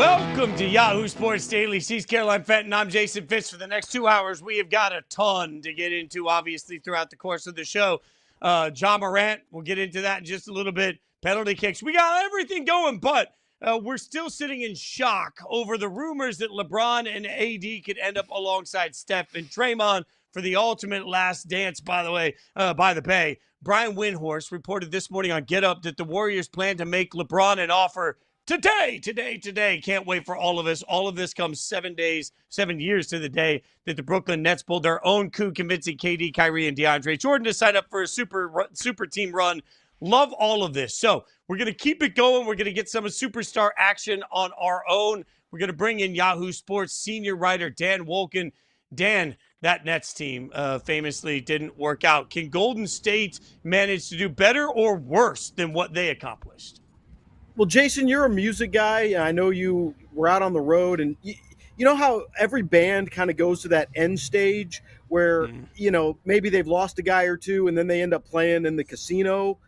Welcome to Yahoo Sports Daily. She's Caroline Fenton. I'm Jason Fitz. For the next 2 hours, we have got a ton to get into, obviously, throughout the course of the show. MORANT, we'll get into that in just a little bit. Penalty kicks. We got everything going, but we're still sitting in shock over the rumors that LeBron and AD could end up alongside Steph and Draymond for the ultimate last dance, by the way, by the Bay. Brian Windhorst reported this morning on Get Up that the Warriors plan to make LeBron an offer today. Can't wait for all of this. All of this comes 7 years to the day that the Brooklyn Nets pulled their own coup, convincing KD, Kyrie, and DeAndre Jordan to sign up for a super team run. Love all of this. So we're going to keep it going. We're going to get some superstar action on our own. We're going to bring in Yahoo Sports senior writer Dan Wolken. Dan, that Nets team famously didn't work out. Can Golden State manage to do better or worse than what they accomplished? Well, Jason, you're a music guy. I know you were out on the road, and you know how every band kind of goes to that end stage where, maybe they've lost a guy or two, and then they end up playing in the casino,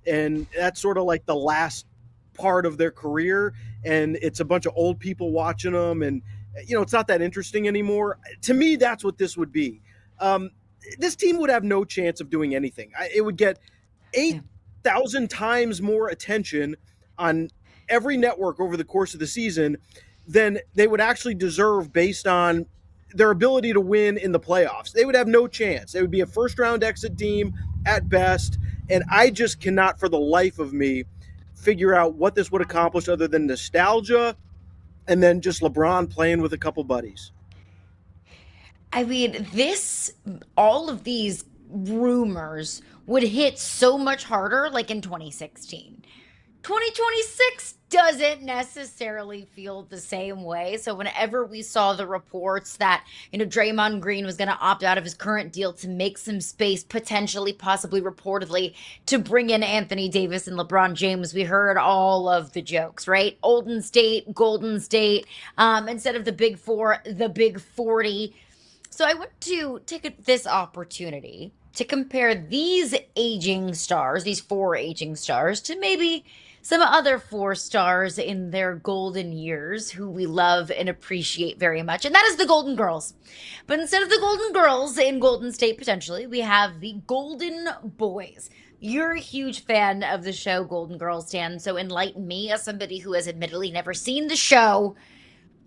and that's sort of like the last part of their career, and it's a bunch of old people watching them, and, it's not that interesting anymore. To me, that's what this would be. This team would have no chance of doing anything. It would get 8,000 times more attention on every network over the course of the season than they would actually deserve based on their ability to win in the playoffs. They would have no chance. They would be a first-round exit team at best, and I just cannot for the life of me figure out what this would accomplish other than nostalgia and then just LeBron playing with a couple buddies. I mean, all of these rumors would hit so much harder like in 2016. 2026 doesn't necessarily feel the same way. So whenever we saw the reports that, Draymond Green was going to opt out of his current deal to make some space, potentially, possibly, reportedly, to bring in Anthony Davis and LeBron James, we heard all of the jokes, right? Olden State, Golden State, instead of the Big Four, the Big 40. So I want to take this opportunity to compare these aging stars, these four aging stars, to maybe some other four stars in their golden years who we love and appreciate very much, and that is the Golden Girls. But instead of the Golden Girls in Golden State, potentially, we have the Golden Boys. You're a huge fan of the show Golden Girls, Dan, so enlighten me as somebody who has admittedly never seen the show.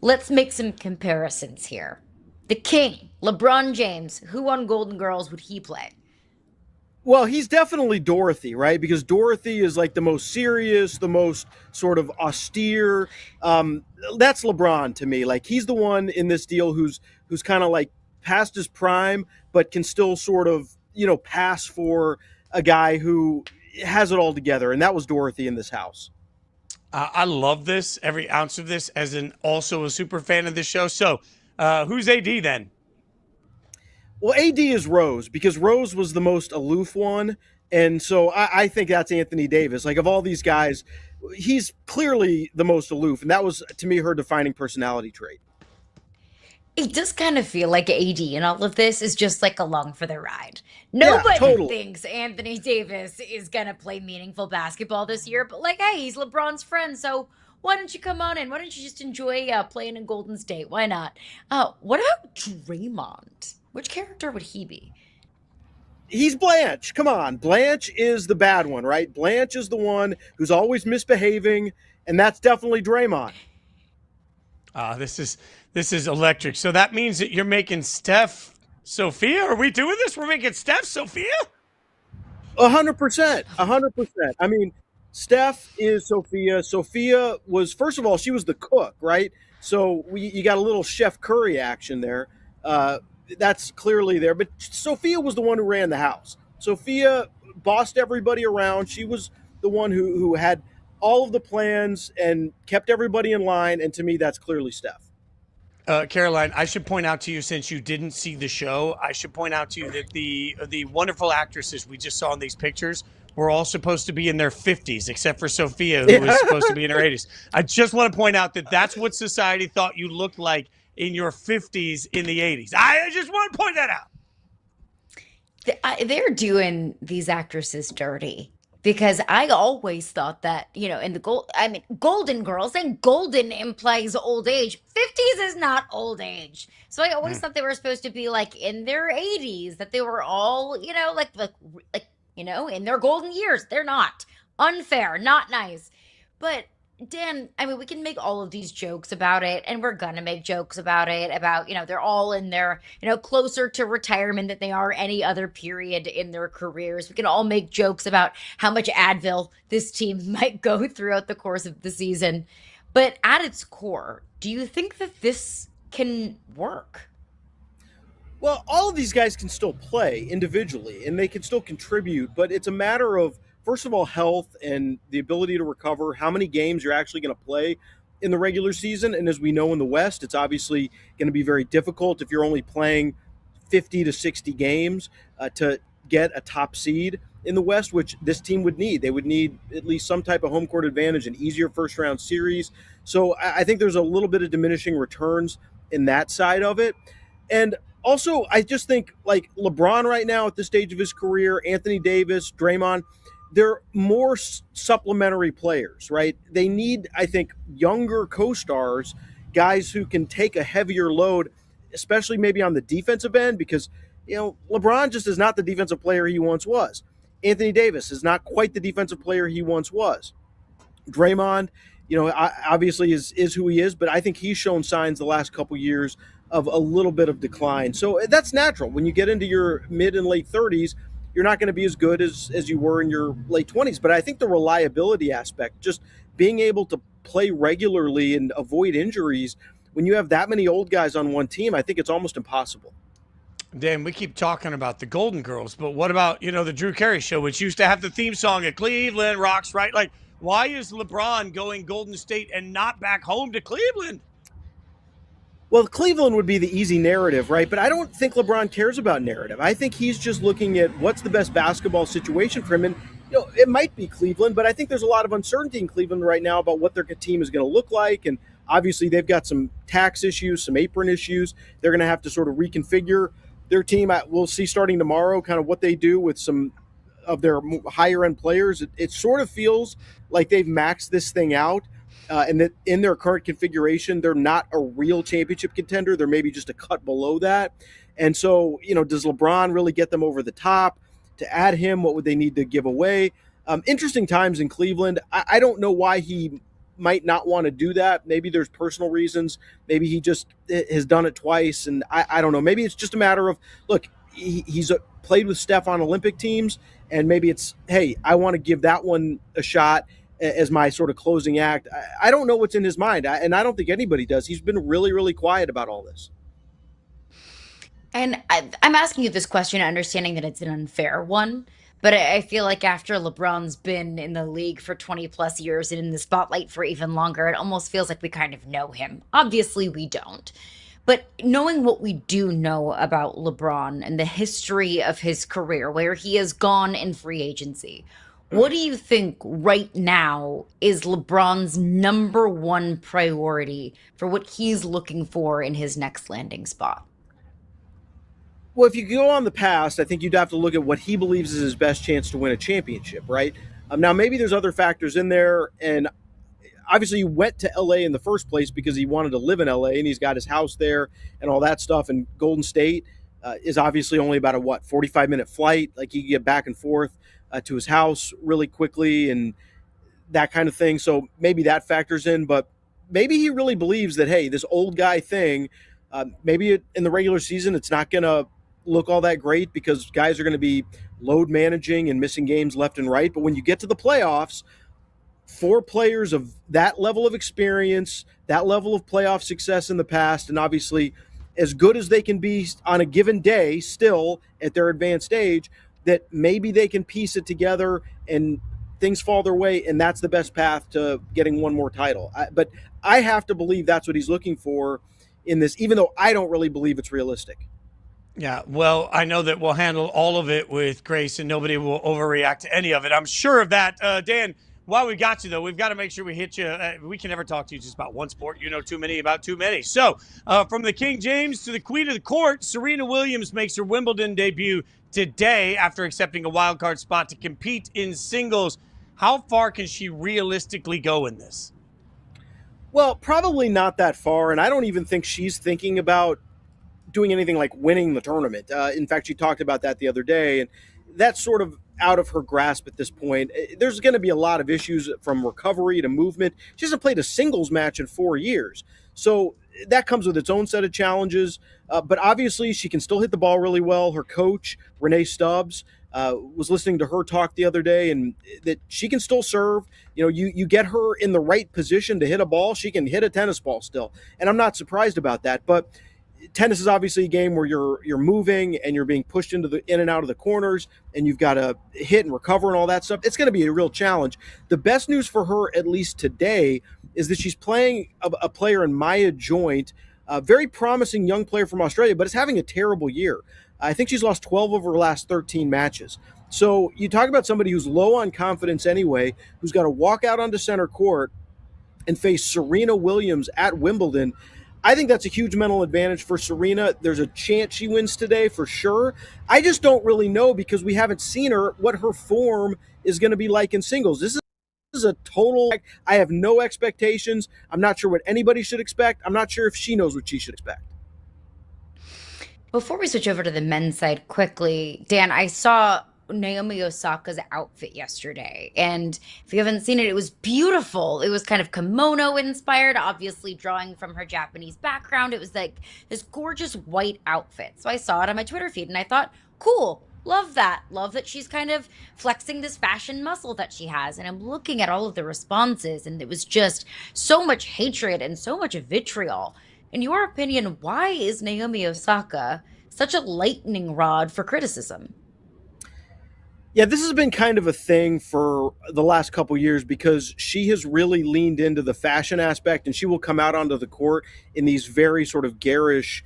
Let's make some comparisons here. The King, LeBron James, who on Golden Girls would he play? Well, he's definitely Dorothy, right? Because Dorothy is like the most serious, the most sort of austere. That's LeBron to me. Like, he's the one in this deal who's kind of like past his prime, but can still sort of, pass for a guy who has it all together. And that was Dorothy in this house. I love this, every ounce of this, as also a super fan of this show. So who's AD then? Well, AD is Rose, because Rose was the most aloof one, and so I think that's Anthony Davis. Like, of all these guys, he's clearly the most aloof, and that was, to me, her defining personality trait. It does kind of feel like AD in all of this is just like along for the ride. Nobody thinks Anthony Davis is going to play meaningful basketball this year, but hey, he's LeBron's friend, so why don't you come on in? Why don't you just enjoy playing in Golden State? Why not? What about Draymond? Which character would he be? He's Blanche. Come on. Blanche is the bad one, right? Blanche is the one who's always misbehaving, and that's definitely Draymond. This is electric. So that means that you're making Steph Sophia? Are we doing this? We're making Steph Sophia? 100%. 100%. I mean, Steph is Sophia. Sophia was, first of all, she was the cook, right? So you got a little Chef Curry action there. That's clearly there. But Sophia was the one who ran the house. Sophia bossed everybody around. She was the one who had all of the plans and kept everybody in line. And to me, that's clearly Steph. Caroline, I should point out to you, since you didn't see the show, I should point out to you that the wonderful actresses we just saw in these pictures were all supposed to be in their 50s, except for Sophia, who was supposed to be in her 80s. I just want to point out that that's what society thought you looked like in your 50s in the 80s. I just want to point that out. They're doing these actresses dirty. because I always thought that, in the Golden Girls, and golden implies old age. 50s is not old age. So I always thought they were supposed to be like in their 80s, that they were all, in their golden years. They're not. Unfair, not nice. But Dan, we can make all of these jokes about it, and we're gonna make jokes about it, about, they're all in their, closer to retirement than they are any other period in their careers. We can all make jokes about how much Advil this team might go throughout the course of the season. But at its core, do you think that this can work? Well, all of these guys can still play individually and they can still contribute, but it's a matter of, first of all, health and the ability to recover, how many games you're actually going to play in the regular season. And as we know in the West, it's obviously going to be very difficult if you're only playing 50 to 60 games to get a top seed in the West, which this team would need. They would need at least some type of home court advantage, an easier first round series. So I think there's a little bit of diminishing returns in that side of it. And also, I just think like LeBron right now at this stage of his career, Anthony Davis, Draymond, they're more supplementary players, right? They need, I think, younger co-stars, guys who can take a heavier load, especially maybe on the defensive end, because, LeBron just is not the defensive player he once was. Anthony Davis is not quite the defensive player he once was. Draymond, obviously is who he is, but I think he's shown signs the last couple years of a little bit of decline. So that's natural. When you get into your mid and late 30s, you're not going to be as good as you were in your late 20s. But I think the reliability aspect, just being able to play regularly and avoid injuries, when you have that many old guys on one team, I think it's almost impossible. Dan, we keep talking about the Golden Girls, but what about, the Drew Carey show, which used to have the theme song at Cleveland Rocks, right? Like, why is LeBron going Golden State and not back home to Cleveland? Well, Cleveland would be the easy narrative, right? But I don't think LeBron cares about narrative. I think he's just looking at what's the best basketball situation for him. And, it might be Cleveland, but I think there's a lot of uncertainty in Cleveland right now about what their team is going to look like. And obviously they've got some tax issues, some apron issues. They're going to have to sort of reconfigure their team. We'll see starting tomorrow kind of what they do with some of their higher end players. It sort of feels like they've maxed this thing out. And that in their current configuration, they're not a real championship contender. They're maybe just a cut below that. And so, does LeBron really get them over the top? To add him, what would they need to give away? Interesting times in Cleveland. I don't know why he might not want to do that. Maybe there's personal reasons. Maybe he just has done it twice. And I don't know. Maybe it's just a matter of, look, he's played with Steph on Olympic teams. And maybe it's, hey, I want to give that one a shot as my sort of closing act. I don't know what's in his mind, and I don't think anybody does. He's been really, really quiet about all this. And I'm asking you this question, understanding that it's an unfair one, but I feel like after LeBron's been in the league for 20 plus years and in the spotlight for even longer, it almost feels like we kind of know him. Obviously, we don't. But knowing what we do know about LeBron and the history of his career, where he has gone in free agency, what do you think right now is LeBron's number one priority for what he's looking for in his next landing spot? Well, if you go on the past, I think you'd have to look at what he believes is his best chance to win a championship, right? Now, maybe there's other factors in there, and obviously he went to LA in the first place because he wanted to live in LA, and he's got his house there and all that stuff, and Golden State is obviously only about a, 45-minute flight. Like, he can get back and forth to his house really quickly and that kind of thing. So maybe that factors in, but maybe he really believes that, hey, this old guy thing, maybe in the regular season, it's not going to look all that great because guys are going to be load managing and missing games left and right. But when you get to the playoffs, 4 players of that level of experience, that level of playoff success in the past, and obviously as good as they can be on a given day still at their advanced age, that maybe they can piece it together and things fall their way, and that's the best path to getting one more title. But I have to believe that's what he's looking for in this, even though I don't really believe it's realistic. Yeah, well, I know that we'll handle all of it with grace and nobody will overreact to any of it. I'm sure of that. Dan, while we got you, though, we've got to make sure we hit you. We can never talk to you just about one sport. You know too many about too many. So from the King James to the Queen of the Court, Serena Williams makes her Wimbledon debut today after accepting a wild card spot to compete in singles. How far can she realistically go in this? Well, probably not that far, and I don't even think she's thinking about doing anything like winning the tournament. In fact, she talked about that the other day, and that's sort of out of her grasp at this point. There's going to be a lot of issues from recovery to movement. She hasn't played a singles match in 4 years. So that comes with its own set of challenges. But obviously, she can still hit the ball really well. Her coach, Renee Stubbs, was listening to her talk the other day, and that she can still serve. You know, you get her in the right position to hit a ball, she can hit a tennis ball still. And I'm not surprised about that. But tennis is obviously a game where you're moving and you're being pushed in and out of the corners, and you've got to hit and recover and all that stuff. It's going to be a real challenge. The best news for her, at least today, is that she's playing a player in Maya Joint, a very promising young player from Australia, but is having a terrible year. I think she's lost 12 over her last 13 matches. So you talk about somebody who's low on confidence anyway, who's got to walk out onto center court and face Serena Williams at Wimbledon. I think that's a huge mental advantage for Serena. There's a chance she wins today for sure. I just don't really know because we haven't seen her, what her form is going to be like in singles. This is a total, I have no expectations. I'm not sure what anybody should expect. I'm not sure if she knows what she should expect. Before we switch over to the men's side quickly, Dan, I saw Naomi Osaka's outfit yesterday. And if you haven't seen it, it was beautiful. It was kind of kimono inspired, obviously drawing from her Japanese background. It was like this gorgeous white outfit. So I saw it on my Twitter feed and I thought, cool, love that. Love that she's kind of flexing this fashion muscle that she has. And I'm looking at all of the responses and it was just so much hatred and so much vitriol. In your opinion, why is Naomi Osaka such a lightning rod for criticism? Yeah, this has been kind of a thing for the last couple years because she has really leaned into the fashion aspect, and she will come out onto the court in these very sort of garish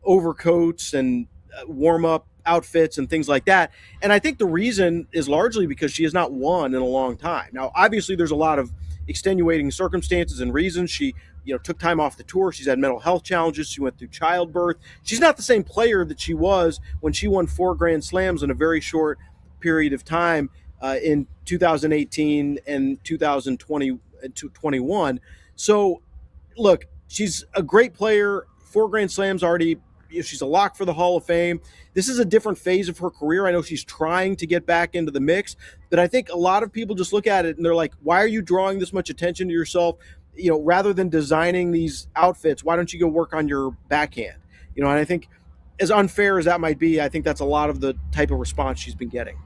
overcoats and warm-up outfits and things like that. And I think the reason is largely because she has not won in a long time. Now, obviously, there's a lot of extenuating circumstances and reasons. She took time off the tour. She's had mental health challenges. She went through childbirth. She's not the same player that she was when she won 4 Grand Slams in a very short period of time in 2018 and 2021. So, look, she's a great player. 4 Grand Slams already. She's a lock for the Hall of Fame. This is a different phase of her career. I know she's trying to get back into the mix, but I think a lot of people just look at it and they're like, why are you drawing this much attention to yourself? Rather than designing these outfits, why don't you go work on your backhand? And I think as unfair as that might be, I think that's a lot of the type of response she's been getting.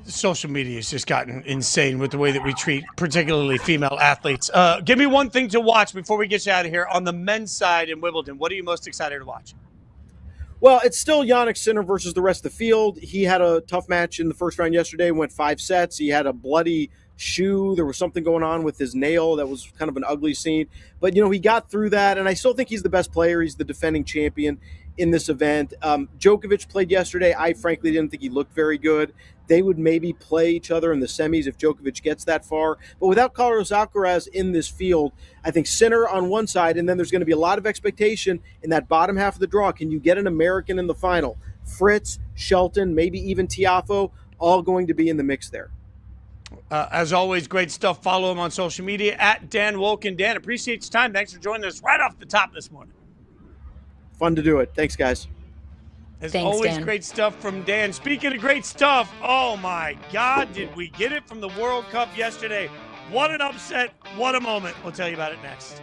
Social media has just gotten insane with the way that we treat particularly female athletes. Give me one thing to watch before we get you out of here on the men's side in Wimbledon. What are you most excited to watch? Well, it's still Jannik Sinner versus the rest of the field. He had a tough match in the first round yesterday, went 5 sets. He had a bloody shoe. There was something going on with his nail that was kind of an ugly scene. But, he got through that, and I still think he's the best player. He's the defending champion in this event. Djokovic played yesterday. I frankly didn't think he looked very good. They would maybe play each other in the semis if Djokovic gets that far. But without Carlos Alcaraz in this field, I think Sinner on one side, and then there's going to be a lot of expectation in that bottom half of the draw. Can you get an American in the final? Fritz, Shelton, maybe even Tiafoe, all going to be in the mix there. As always, great stuff. Follow him on social media at Dan Wolken. Dan, appreciate your time. Thanks for joining us right off the top this morning. Fun to do it. Thanks, guys. As Thanks, always, Dan. great stuff from Dan. Speaking of great stuff, oh my God, did we get it from the World Cup yesterday? What an upset. What a moment. We'll tell you about it next.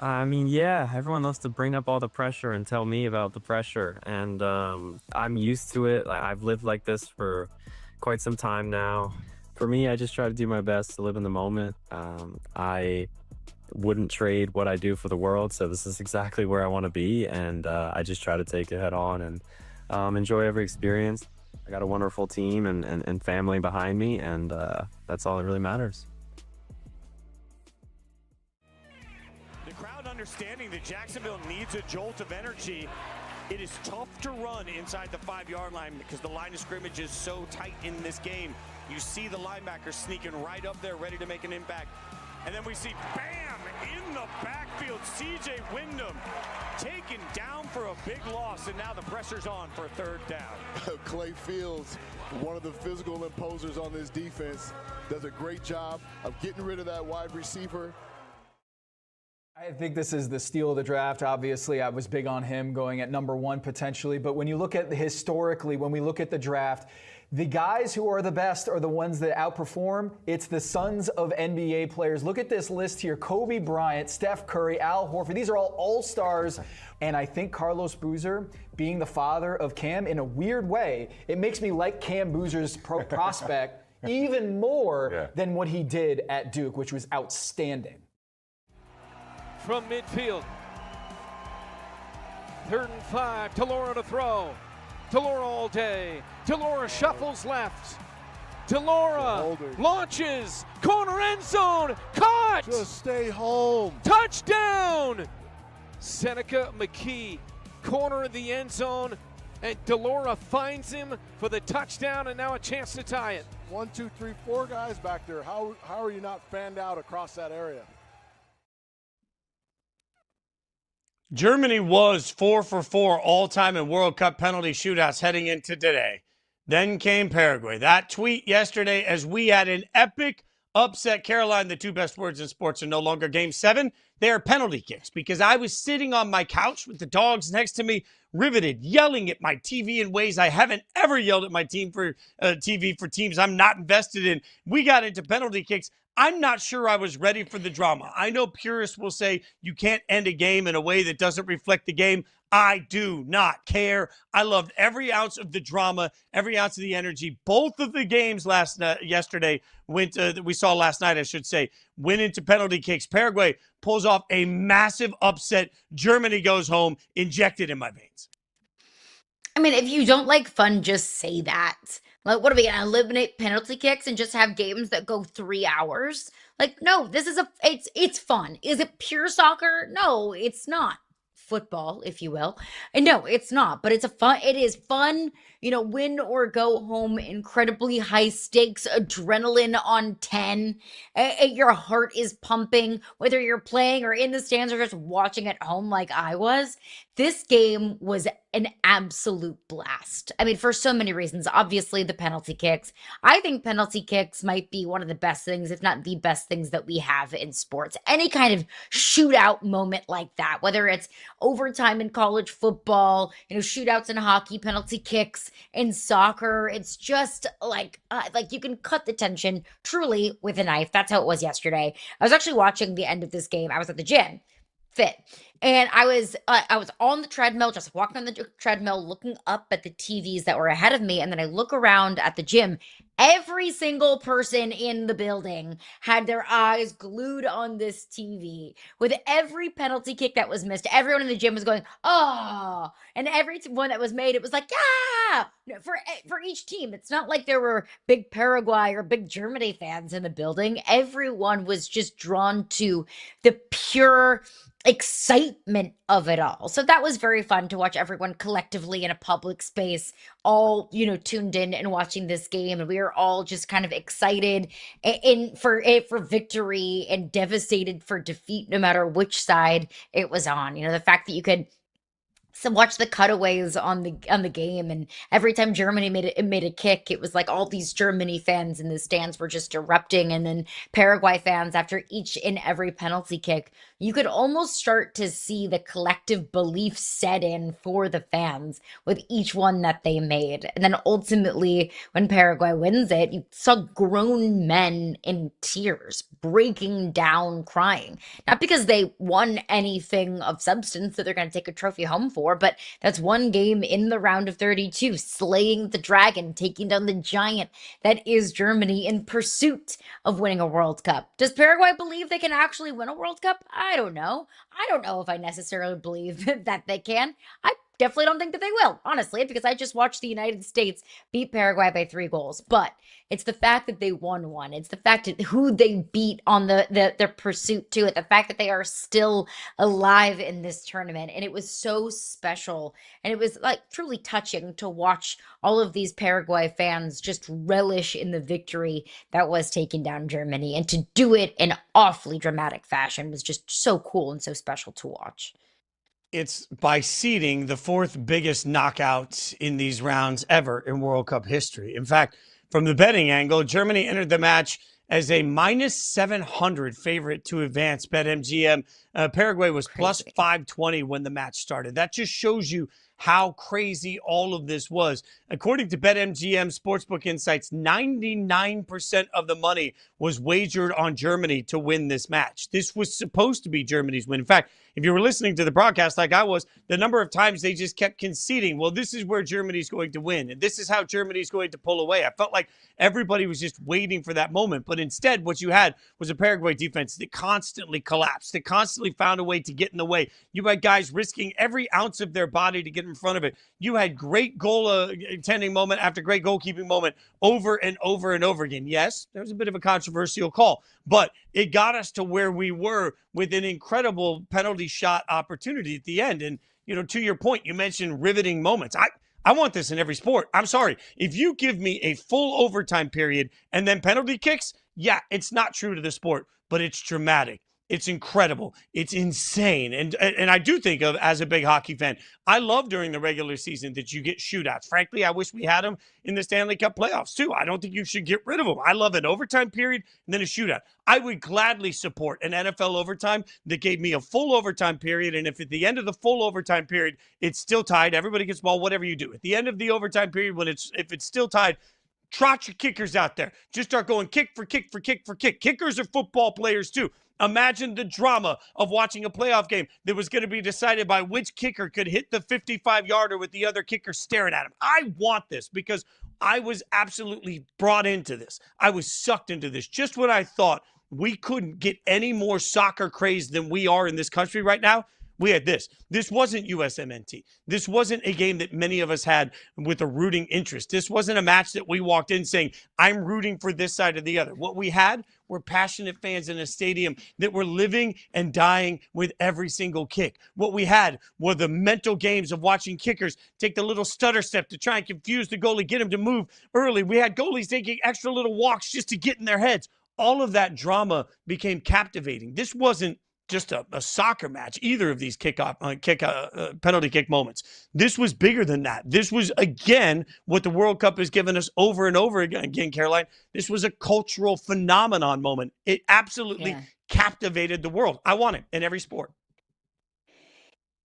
I mean, yeah, everyone loves to bring up all the pressure and tell me about the pressure. And I'm used to it. I've lived like this for quite some time now. For me, I just try to do my best to live in the moment. I wouldn't trade what I do for the world. So this is exactly where I want to be. And I just try to take it head on and enjoy every experience. I got a wonderful team and family behind me. And that's all that really matters. Understanding that Jacksonville needs a jolt of energy It is tough to run inside the 5-yard line because the line of scrimmage is so tight in this game. You see the linebacker sneaking right up there, ready to make an impact. And then we see, bam, in the backfield, C.J. Wyndham taken down for a big loss, and now the pressure's on for a third down. Clay Fields, one of the physical imposers on this defense, does a great job of getting rid of that wide receiver. I think this is the steal of the draft. Obviously, I was big on him going at number 1 potentially. But when you look at historically, when we look at the draft, the guys who are the best are the ones that outperform. It's the sons of NBA players. Look at this list here. Kobe Bryant, Steph Curry, Al Horford. These are all stars. And I think Carlos Boozer, being the father of Cam, in a weird way, it makes me like Cam Boozer's prospect even more than what he did at Duke, which was outstanding. From midfield. 3rd and 5. Delora to throw. Delora all day. Delora shuffles left. Delora launches. Corner end zone. Caught. Just stay home. Touchdown. Seneca McKee. Corner of the end zone. And Delora finds him for the touchdown, and now a chance to tie it. 1, 2, 3, 4 guys back there. How are you not fanned out across that area? Germany was 4 for 4 all-time in World Cup penalty shootouts heading into today. Then came Paraguay. That tweet yesterday as we had an epic upset. Caroline, the 2 best words in sports are no longer Game 7. They are penalty kicks, because I was sitting on my couch with the dogs next to me, riveted, yelling at my TV in ways I haven't ever yelled at my team for TV for teams I'm not invested in. We got into penalty kicks. I'm not sure I was ready for the drama. I know purists will say you can't end a game in a way that doesn't reflect the game. I do not care. I loved every ounce of the drama, every ounce of the energy. Both of the games yesterday we saw last night, I should say, went into penalty kicks. Paraguay pulls off a massive upset. Germany goes home, injected in my veins. I mean, if you don't like fun, just say that. Like, what are we going to eliminate penalty kicks and just have games that go 3 hours? Like, no, this is it's fun. Is it pure soccer? No, it's not. Football, if you will. And no, it's not, but it is fun, win or go home, incredibly high stakes, adrenaline on 10. Your heart is pumping, whether you're playing or in the stands or just watching at home like I was. This game was an absolute blast. I mean, for so many reasons. Obviously, the penalty kicks. I think penalty kicks might be one of the best things, if not the best things that we have in sports. Any kind of shootout moment like that, whether it's overtime in college football, shootouts in hockey, penalty kicks in soccer. It's just like you can cut the tension truly with a knife. That's how it was yesterday. I was actually watching the end of this game. I was at the gym, fit. And I was on the treadmill, just walking on the treadmill, looking up at the TVs that were ahead of me. And then I look around at the gym. Every single person in the building had their eyes glued on this TV. With every penalty kick that was missed, everyone in the gym was going, oh. And every one that was made, it was like, yeah, for each team. It's not like there were big Paraguay or big Germany fans in the building. Everyone was just drawn to the pure excitement of it all. So that was very fun to watch everyone collectively in a public space, all, tuned in and watching this game. And we were all just kind of excited for victory and devastated for defeat, no matter which side it was on. The fact that you could watch the cutaways on the game, and every time Germany made a kick, it was like all these Germany fans in the stands were just erupting, and then Paraguay fans after each and every penalty kick. You could almost start to see the collective belief set in for the fans with each one that they made. And then ultimately, when Paraguay wins it, you saw grown men in tears, breaking down, crying. Not because they won anything of substance that they're going to take a trophy home for, but that's one game in the round of 32, slaying the dragon, taking down the giant that is Germany in pursuit of winning a World Cup. Does Paraguay believe they can actually win a World Cup? I don't know. I don't know if I necessarily believe that they can. I definitely don't think that they will, honestly, because I just watched the United States beat Paraguay by 3 goals. But it's the fact that they won one. It's the fact that who they beat on their pursuit to it. The fact that they are still alive in this tournament. And it was so special. And it was like truly touching to watch all of these Paraguay fans just relish in the victory that was taking down Germany. And to do it in awfully dramatic fashion was just so cool and so special to watch. It's by seeding the 4th biggest knockout in these rounds ever in World Cup history. In fact, from the betting angle, Germany entered the match as a minus 700 favorite to advance. BetMGM. Paraguay was plus 520 when the match started. That just shows you how crazy all of this was. According to BetMGM Sportsbook Insights, 99% of the money was wagered on Germany to win this match. This was supposed to be Germany's win. In fact, if you were listening to the broadcast like I was, the number of times they just kept conceding, well, this is where Germany's going to win, and this is how Germany's going to pull away. I felt like everybody was just waiting for that moment. But instead, what you had was a Paraguay defense that constantly collapsed, that constantly found a way to get in the way. You had guys risking every ounce of their body to get in front of it. You had great goal tending moment after great goalkeeping moment over and over and over again. Yes, there was a bit of a controversial call, but it got us to where we were with an incredible penalty shot opportunity at the end. And, you know, to your point, you mentioned riveting moments. I want this in every sport. I'm sorry. If you give me a full overtime period and then penalty kicks, yeah, it's not true to the sport, but it's dramatic. It's incredible. It's insane. And I do think of, as a big hockey fan, I love during the regular season that you get shootouts. Frankly, I wish we had them in the Stanley Cup playoffs too. I don't think you should get rid of them. I love an overtime period and then a shootout. I would gladly support an NFL overtime that gave me a full overtime period. And if at the end of the full overtime period, it's still tied, everybody gets the ball, whatever you do. At the end of the overtime period, if it's still tied, trot your kickers out there. Just start going kick for kick for kick for kick. Kickers are football players too. Imagine the drama of watching a playoff game that was going to be decided by which kicker could hit the 55-yarder with the other kicker staring at him. I want this because I was absolutely brought into this. I was sucked into this. Just when I thought we couldn't get any more soccer crazed than we are in this country right now, we had this. This wasn't USMNT. This wasn't a game that many of us had with a rooting interest. This wasn't a match that we walked in saying, I'm rooting for this side or the other. What we had were passionate fans in a stadium that were living and dying with every single kick. What we had were the mental games of watching kickers take the little stutter step to try and confuse the goalie, get him to move early. We had goalies taking extra little walks just to get in their heads. All of that drama became captivating. This wasn't just a soccer match, either of these penalty kick moments. This was bigger than that. This was, again, what the World Cup has given us over and over again, Caroline. This was a cultural phenomenon moment. It absolutely captivated the world. I want it in every sport.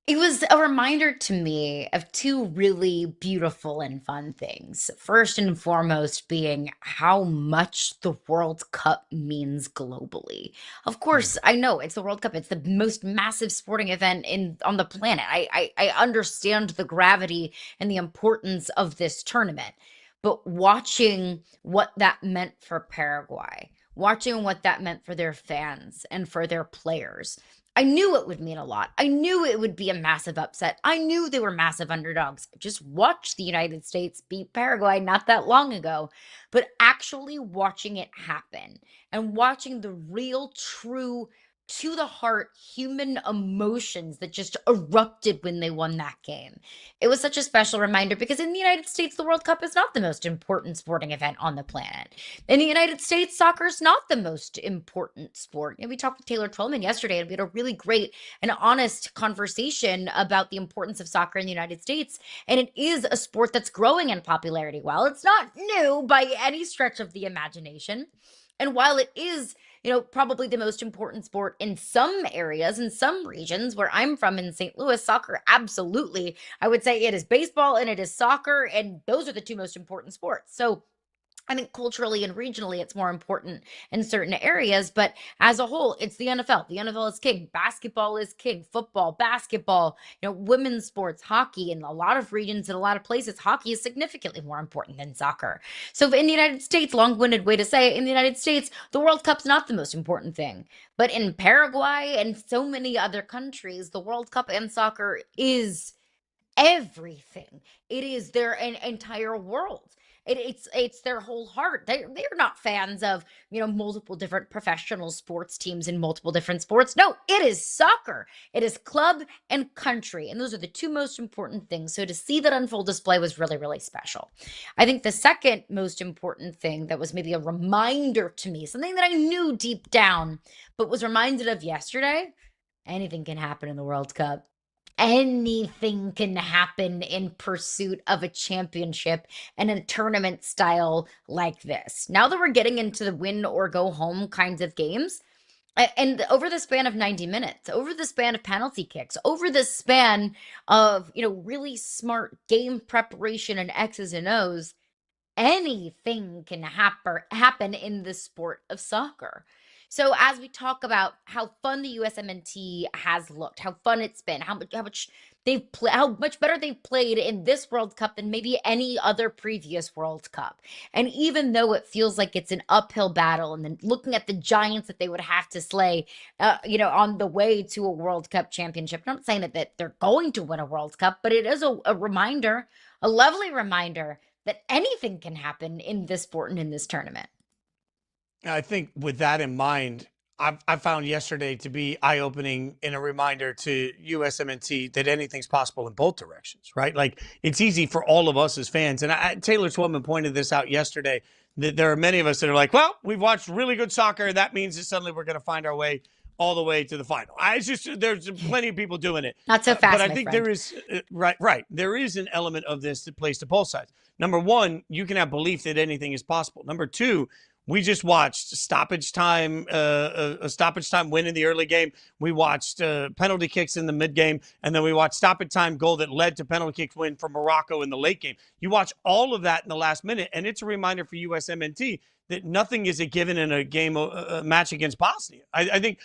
It was a reminder to me of 2 really beautiful and fun things. First and foremost being how much the World Cup means globally. Of course, I know it's the World Cup. It's the most massive sporting event on the planet. I understand the gravity and the importance of this tournament. But watching what that meant for Paraguay, watching what that meant for their fans and for their players, I knew it would mean a lot. I knew it would be a massive upset. I knew they were massive underdogs. I just watched the United States beat Paraguay not that long ago. But actually watching it happen and watching the real, true, to the heart human emotions that just erupted when they won that game. It was such a special reminder because in the United States, the World Cup is not the most important sporting event on the planet. In the United States, soccer is not the most important sport. And we talked with Taylor Twellman yesterday, and we had a really great and honest conversation about the importance of soccer in the United States. And it is a sport that's growing in popularity. While it's not new by any stretch of the imagination, and while it is, probably the most important sport in some areas, in some regions where I'm from in St. Louis, soccer, absolutely. I would say it is baseball and it is soccer, and those are the 2 most important sports. So I think culturally and regionally, it's more important in certain areas, but as a whole, it's the NFL. The NFL is king. Basketball is king. Football, basketball, women's sports, hockey. In a lot of regions, in a lot of places, hockey is significantly more important than soccer. So in the United States, long-winded way to say it, in the United States, the World Cup's not the most important thing. But in Paraguay and so many other countries, the World Cup and soccer is everything. It is their entire world. It's their whole heart. They're not fans of, multiple different professional sports teams in multiple different sports. No, it is soccer. It is club and country. And those are the two most important things. So to see that on full display was really, really special. I think the second most important thing that was maybe a reminder to me, something that I knew deep down, but was reminded of yesterday, anything can happen in the World Cup. Anything can happen in pursuit of a championship and a tournament style like this. Now that we're getting into the win or go home kinds of games, and over the span of 90 minutes, over the span of penalty kicks, over the span of, really smart game preparation and X's and O's, anything can happen in the sport of soccer. So as we talk about how fun the USMNT has looked, how fun it's been, how much better they've played in this World Cup than maybe any other previous World Cup. And even though it feels like it's an uphill battle, and then looking at the giants that they would have to slay, on the way to a World Cup championship, I'm not saying that they're going to win a World Cup, but it is a reminder, a lovely reminder that anything can happen in this sport and in this tournament. I think with that in mind, I found yesterday to be eye-opening and a reminder to USMNT that anything's possible in both directions, right? Like, it's easy for all of us as fans. And Taylor Twellman pointed this out yesterday, that there are many of us that are like, well, we've watched really good soccer. That means that suddenly we're going to find our way all the way to the final. There's plenty of people doing it. Not so fast, but I think there is, right. There is an element of this that plays to both sides. Number one, you can have belief that anything is possible. Number two, we just watched a stoppage time win in the early game. We watched penalty kicks in the mid game, and then we watched stoppage time goal that led to penalty kicks win for Morocco in the late game. You watch all of that in the last minute, and it's a reminder for USMNT that nothing is a given in a game, a match against Bosnia. I think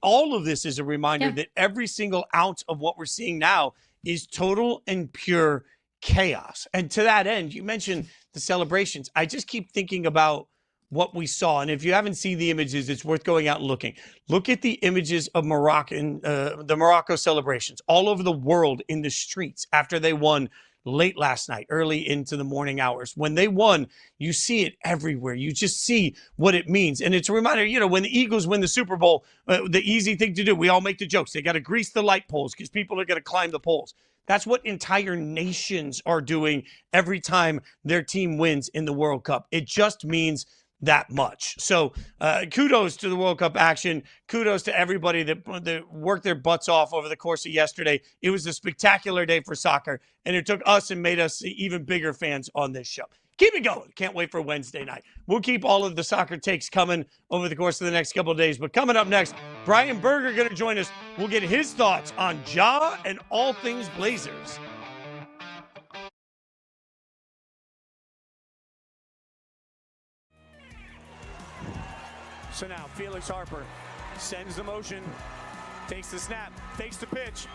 all of this is a reminder that every single ounce of what we're seeing now is total and pure chaos. And to that end, you mentioned the celebrations. I just keep thinking about what we saw. And if you haven't seen the images, it's worth going out and looking. Look at the images of the Morocco celebrations all over the world in the streets after they won late last night, early into the morning hours. When they won, you see it everywhere. You just see what it means. And it's a reminder, when the Eagles win the Super Bowl, the easy thing to do, we all make the jokes. They got to grease the light poles because people are going to climb the poles. That's what entire nations are doing every time their team wins in the World Cup. It just means that much. So kudos to the World Cup action. Kudos to everybody that worked their butts off over the course of yesterday. It was a spectacular day for soccer, and it took us and made us even bigger fans on this show. Keep it going. Can't wait for Wednesday night. We'll keep all of the soccer takes coming over the course of the next couple of days. But coming up next, Brian Berger going to join us. We'll get his thoughts on Ja and all things Blazers. So now Felix Harper sends the motion, takes the snap, takes the pitch,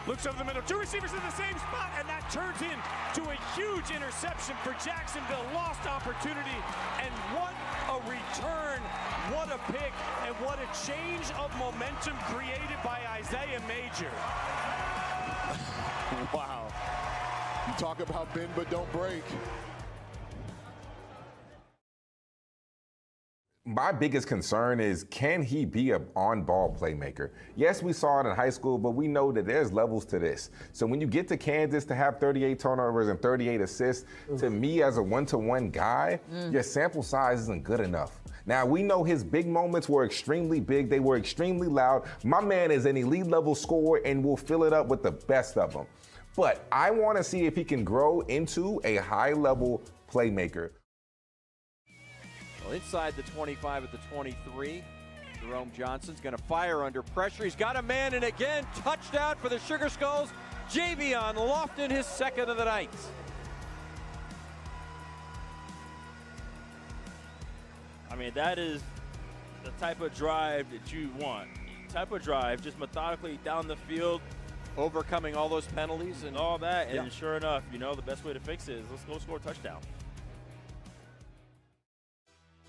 looks over the middle, two receivers in the same spot, and that turns into a huge interception for Jacksonville. Lost opportunity, and what a return, what a pick, and what a change of momentum created by Isaiah Major. Wow. You talk about bend but don't break. My biggest concern is, can he be an on-ball playmaker? Yes, we saw it in high school, but we know that there's levels to this. So when you get to Kansas to have 38 turnovers and 38 assists, to me as a one-to-one guy, your sample size isn't good enough. Now, we know his big moments were extremely big. They were extremely loud. My man is an elite level scorer and will fill it up with the best of them. But I want to see if he can grow into a high-level playmaker. Well, inside the 25 at the 23, Jerome Johnson's going to fire under pressure. He's got a man, and again, touchdown for the Sugar Skulls. Javion Lofton, his second of the night. I mean, that is the type of drive that you want. Type of drive, just methodically down the field, Overcoming all those penalties and all that, and sure enough, the best way to fix it is let's go score a touchdown.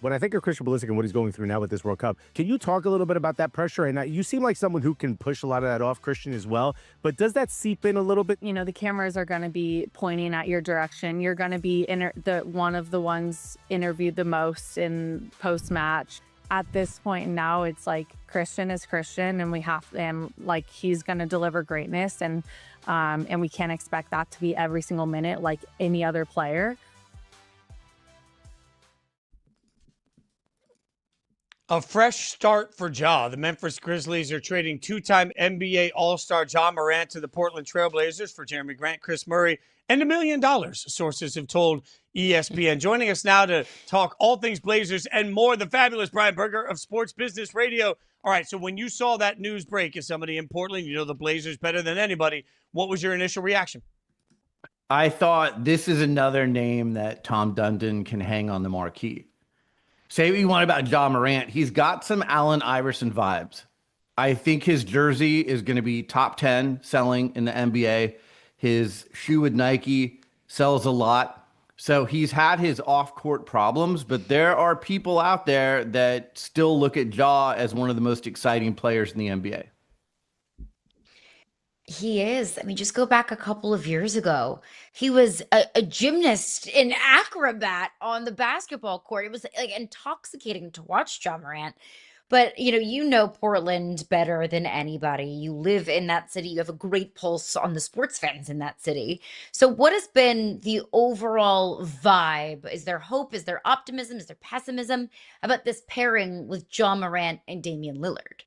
When I think of Christian Pulisic and what he's going through now with this World Cup, can you talk a little bit about that pressure? And you seem like someone who can push a lot of that off, Christian, as well. But does that seep in a little bit? You know, the cameras are going to be pointing at your direction. You're going to be one of the ones interviewed the most in post-match. At this point now, it's like Christian is Christian, and like he's going to deliver greatness, and we can't expect that to be every single minute like any other player. A fresh start for Ja. The Memphis Grizzlies are trading two-time NBA All-Star Ja Morant to the Portland Trail Blazers for Jeremy Grant, Chris Murray, and $1 million, sources have told ESPN. Joining us now to talk all things Blazers and more, the fabulous Brian Berger of Sports Business Radio. All right, so when you saw that news break as somebody in Portland, you know the Blazers better than anybody, what was your initial reaction? I thought this is another name that Tom Dundon can hang on the marquee. Say what you want about Ja Morant. He's got some Allen Iverson vibes. I think his jersey is going to be top 10 selling in the NBA. His shoe with Nike sells a lot. So he's had his off-court problems, but there are people out there that still look at Ja as one of the most exciting players in the NBA. He is. I mean, just go back a couple of years ago. He was a gymnast, an acrobat on the basketball court. It was like intoxicating to watch Ja Morant. But you know Portland better than anybody. You live in that city. You have a great pulse on the sports fans in that city. So what has been the overall vibe? Is there hope? Is there optimism? Is there pessimism about this pairing with Ja Morant and Damian Lillard?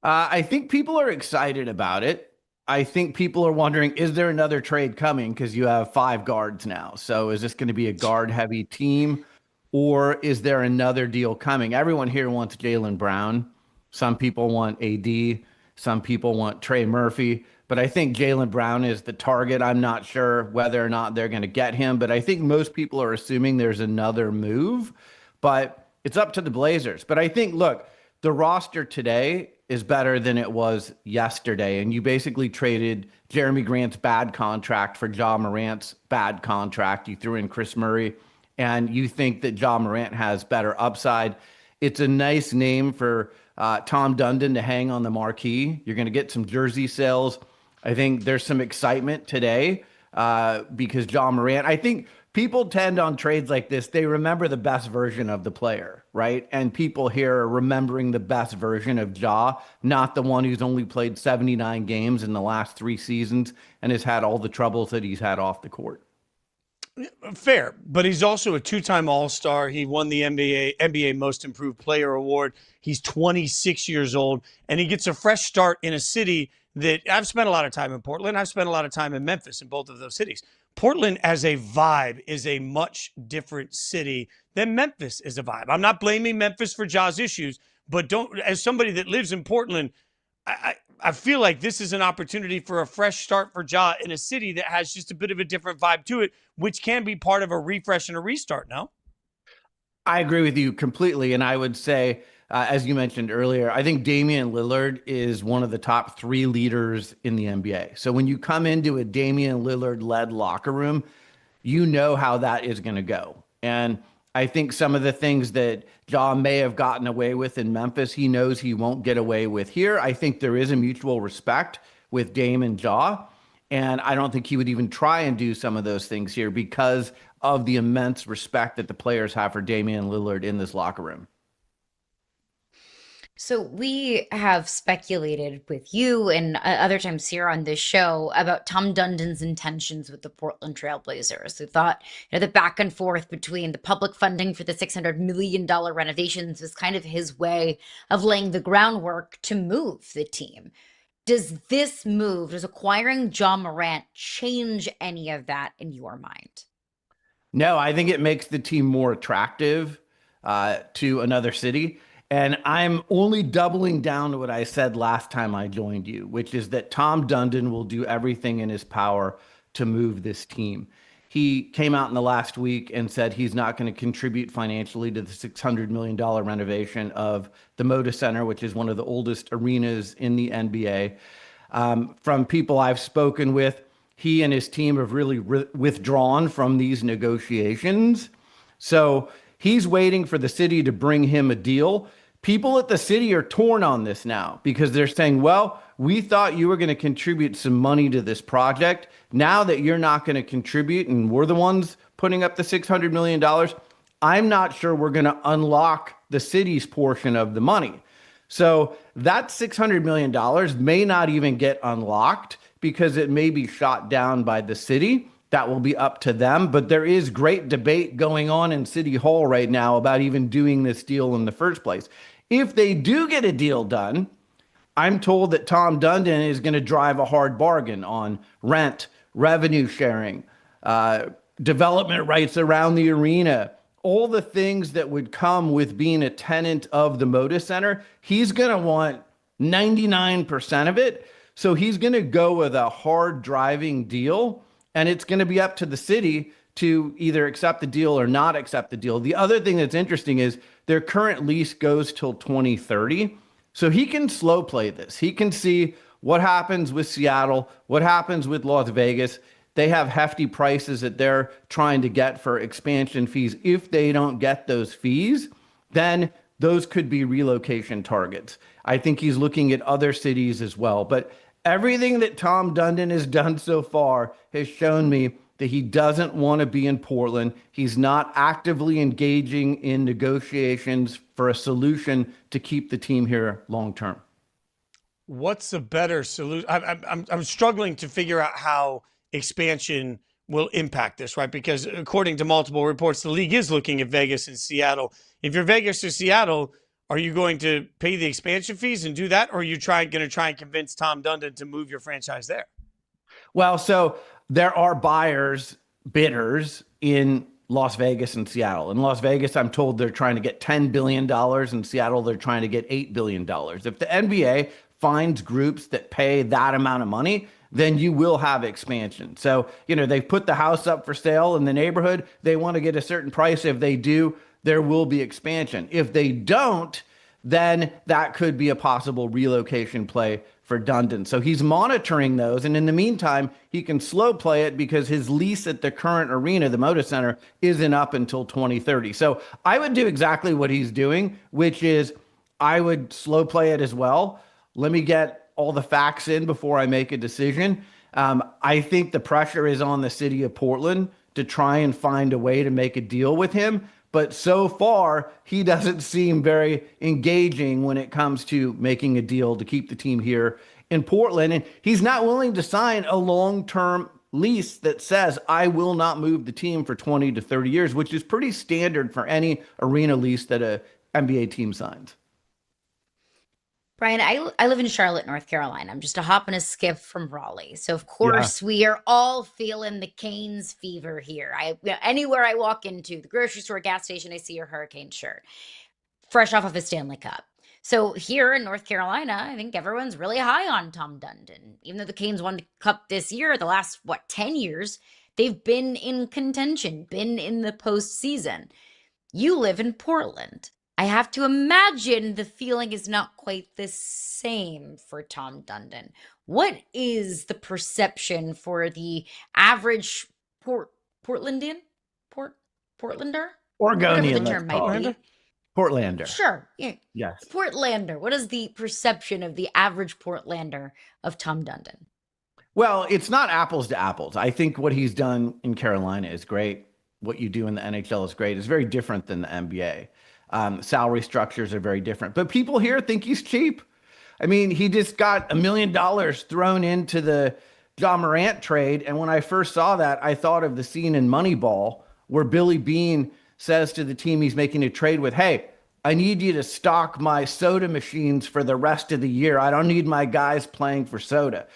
I think people are excited about it. I think people are wondering, is there another trade coming? Because you have 5 guards now. So is this going to be a guard-heavy team, or is there another deal coming? Everyone here wants Jaylen Brown. Some people want AD. Some people want Trey Murphy. But I think Jaylen Brown is the target. I'm not sure whether or not they're going to get him. But I think most people are assuming there's another move. But it's up to the Blazers. But I think, look, the roster today is better than it was yesterday. And you basically traded Jeremy Grant's bad contract for Ja Morant's bad contract. You threw in Chris Murray, and you think that Ja Morant has better upside. It's a nice name for Tom Dundon to hang on the marquee. You're going to get some jersey sales. I think there's some excitement today because Ja Morant, I think people tend on trades like this, they remember the best version of the player, right? And people here are remembering the best version of Ja, not the one who's only played 79 games in the last 3 seasons and has had all the troubles that he's had off the court. Fair, but he's also a 2-time All-Star. He won the NBA Most Improved Player Award. He's 26 years old, and he gets a fresh start in a city that I've spent a lot of time in Portland. I've spent a lot of time in Memphis, in both of those cities. Portland as a vibe is a much different city than Memphis is a vibe. I'm not blaming Memphis for Ja's issues, but as somebody that lives in Portland, I feel like this is an opportunity for a fresh start for Ja in a city that has just a bit of a different vibe to it, which can be part of a refresh and a restart, no? I agree with you completely. And I would say, as you mentioned earlier, I think Damian Lillard is one of the top 3 leaders in the NBA. So when you come into a Damian Lillard-led locker room, you know how that is going to go. And I think some of the things that Ja may have gotten away with in Memphis, he knows he won't get away with here. I think there is a mutual respect with Dame and Ja. And I don't think he would even try and do some of those things here because of the immense respect that the players have for Damian Lillard in this locker room. So we have speculated with you and other times here on this show about Tom Dundon's intentions with the Portland Trail Blazers. We thought the back and forth between the public funding for the $600 million renovations was kind of his way of laying the groundwork to move the team. Does this move, does acquiring Ja Morant change any of that in your mind? No, I think it makes the team more attractive to another city. And I'm only doubling down to what I said last time I joined you, which is that Tom Dundon will do everything in his power to move this team. He came out in the last week and said he's not going to contribute financially to the $600 million renovation of the Moda Center, which is one of the oldest arenas in the NBA. From people I've spoken with, he and his team have really withdrawn from these negotiations. So He's waiting for the city to bring him a deal. People at the city are torn on this now because they're saying, well, we thought you were going to contribute some money to this project. Now that you're not going to contribute and we're the ones putting up the $600 million, I'm not sure we're going to unlock the city's portion of the money. So that $600 million may not even get unlocked because it may be shot down by the city. That will be up to them. But there is great debate going on in City Hall right now about even doing this deal in the first place. If they do get a deal done, I'm told that Tom Dundon is going to drive a hard bargain on rent, revenue sharing, development rights around the arena, all the things that would come with being a tenant of the Moda Center. He's going to want 99% of it. So he's going to go with a hard driving deal, and it's going to be up to the city to either accept the deal or not accept the deal. The other thing that's interesting is their current lease goes till 2030. So he can slow play this. He can see what happens with Seattle, what happens with Las Vegas. They have hefty prices that they're trying to get for expansion fees. If they don't get those fees, then those could be relocation targets. I think he's looking at other cities as well. But everything that Tom Dundon has done so far has shown me that he doesn't want to be in Portland. He's not actively engaging in negotiations for a solution to keep the team here long term. What's a better solution? I'm struggling to figure out how expansion will impact this, right? Because according to multiple reports, the league is looking at Vegas and Seattle. If you're Vegas or Seattle, are you going to pay the expansion fees and do that? Or are you going to try and convince Tom Dundon to move your franchise there? Well, so there are bidders in Las Vegas and Seattle. In Las Vegas, I'm told they're trying to get $10 billion. In Seattle, they're trying to get $8 billion. If the NBA finds groups that pay that amount of money, then you will have expansion. So, they've put the house up for sale in the neighborhood. They want to get a certain price. If they do, there will be expansion. If they don't, then that could be a possible relocation play for Dundon. So he's monitoring those. And in the meantime, he can slow play it because his lease at the current arena, the Moda Center, isn't up until 2030. So I would do exactly what he's doing, which is I would slow play it as well. Let me get all the facts in before I make a decision. I think the pressure is on the city of Portland to try and find a way to make a deal with him. But so far, he doesn't seem very engaging when it comes to making a deal to keep the team here in Portland. And he's not willing to sign a long-term lease that says, I will not move the team for 20 to 30 years, which is pretty standard for any arena lease that a NBA team signs. Brian, I live in Charlotte, North Carolina. I'm just a hop and a skip from Raleigh. So, of course, we are all feeling the Canes fever here. Anywhere I walk into, the grocery store, gas station, I see your Hurricane shirt, fresh off of a Stanley Cup. So here in North Carolina, I think everyone's really high on Tom Dundon. Even though the Canes won the Cup this year, the last, 10 years, they've been in contention, been in the postseason. You live in Portland. I have to imagine the feeling is not quite the same for Tom Dundon. What is the perception for the average Portlandian? Portlander? Oregonian, the term might be. Portlander. Sure. Yeah. Yes. Portlander. What is the perception of the average Portlander of Tom Dundon? Well, it's not apples to apples. I think what he's done in Carolina is great. What you do in the NHL is great. It's very different than the NBA. Salary structures are very different. But people here think he's cheap. I mean, he just got $1 million thrown into the Ja Morant trade. And when I first saw that, I thought of the scene in Moneyball where Billy Beane says to the team he's making a trade with, hey, I need you to stock my soda machines for the rest of the year. I don't need my guys playing for soda.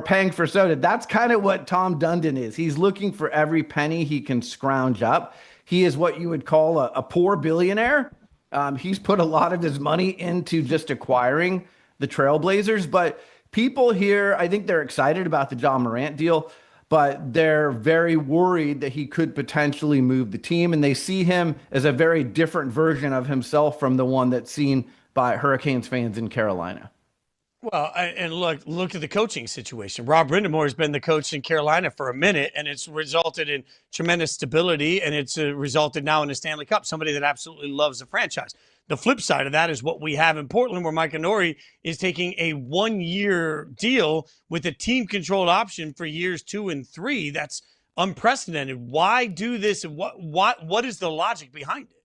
Paying for soda. That's kind of what Tom Dundon is. He's looking for every penny he can scrounge up. He is what you would call a poor billionaire. He's put a lot of his money into just acquiring the Trailblazers. But people here, I think they're excited about the Ja Morant deal, but they're very worried that he could potentially move the team. And they see him as a very different version of himself from the one that's seen by Hurricanes fans in Carolina. Well, and look at the coaching situation. Rob Brindamore has been the coach in Carolina for a minute, and it's resulted in tremendous stability, and it's resulted now in a Stanley Cup. Somebody that absolutely loves the franchise. The flip side of that is what we have in Portland, where Mike Nori is taking a 1-year deal with a team-controlled option for years 2 and 3. That's unprecedented. Why do this, and what is the logic behind it?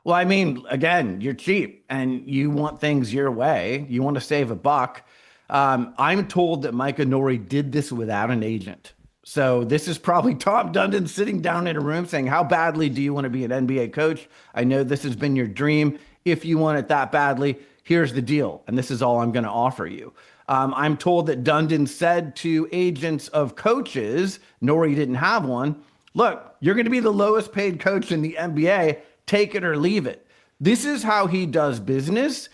Well, I mean, again, you're cheap and you want things your way. You want to save a buck. I'm told that Micah Nori did this without an agent. So this is probably Tom Dundon sitting down in a room saying, how badly do you want to be an NBA coach? I know this has been your dream. If you want it that badly, here's the deal. And this is all I'm going to offer you. I'm told that Dundon said to agents of coaches, Nori didn't have one, look, you're going to be the lowest paid coach in the NBA. Take it or leave it. This is how he does business.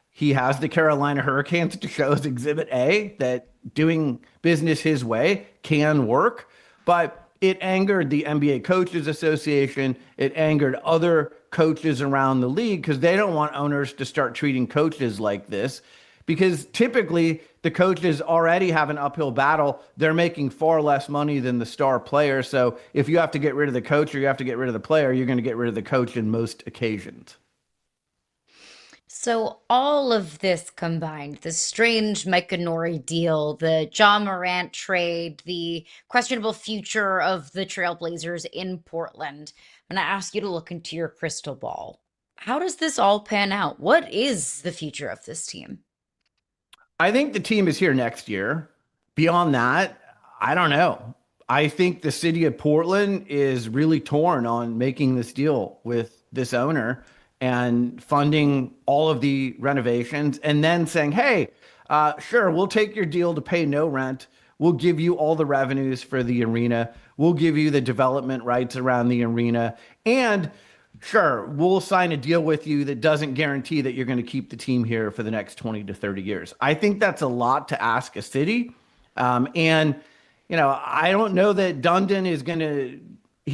He has the Carolina Hurricanes to show as Exhibit A that doing business his way can work. But it angered the NBA Coaches Association. It angered other coaches around the league because they don't want owners to start treating coaches like this. Because typically the coaches already have an uphill battle. They're making far less money than the star player. So if you have to get rid of the coach or you have to get rid of the player, you're going to get rid of the coach in most occasions. So all of this combined, the strange Micah Nori deal, the John Morant trade, the questionable future of the Trailblazers in Portland, I'm going to ask you to look into your crystal ball. How does this all pan out? What is the future of this team? I think the team is here next year. Beyond that, I don't know. I think the city of Portland is really torn on making this deal with this owner and funding all of the renovations and then saying, hey, sure, we'll take your deal to pay no rent. We'll give you all the revenues for the arena. We'll give you the development rights around the arena. And sure, we'll sign a deal with you that doesn't guarantee that you're going to keep the team here for the next 20 to 30 years. I think that's a lot to ask a city. And, you know, I don't know that Dundon is going to,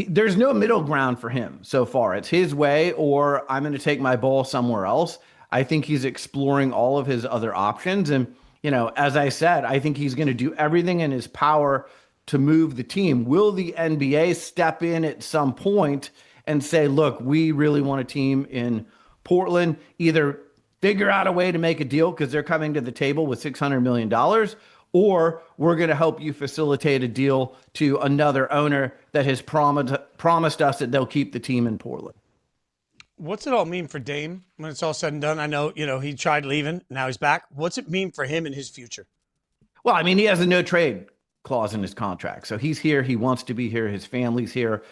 there's no middle ground for him so far. It's his way or I'm going to take my ball somewhere else. I think he's exploring all of his other options. And, you know, as I said, I think he's going to do everything in his power to move the team. Will the NBA step in at some point and say, look, we really want a team in Portland, either figure out a way to make a deal because they're coming to the table with $600 million, or we're going to help you facilitate a deal to another owner that has promised us that they'll keep the team in Portland. What's it all mean for Dame when it's all said and done? I know, you know, he tried leaving, now he's back. What's it mean for him and his future? Well, I mean, he has a no trade clause in his contract. So he's here. He wants to be here. His family's here.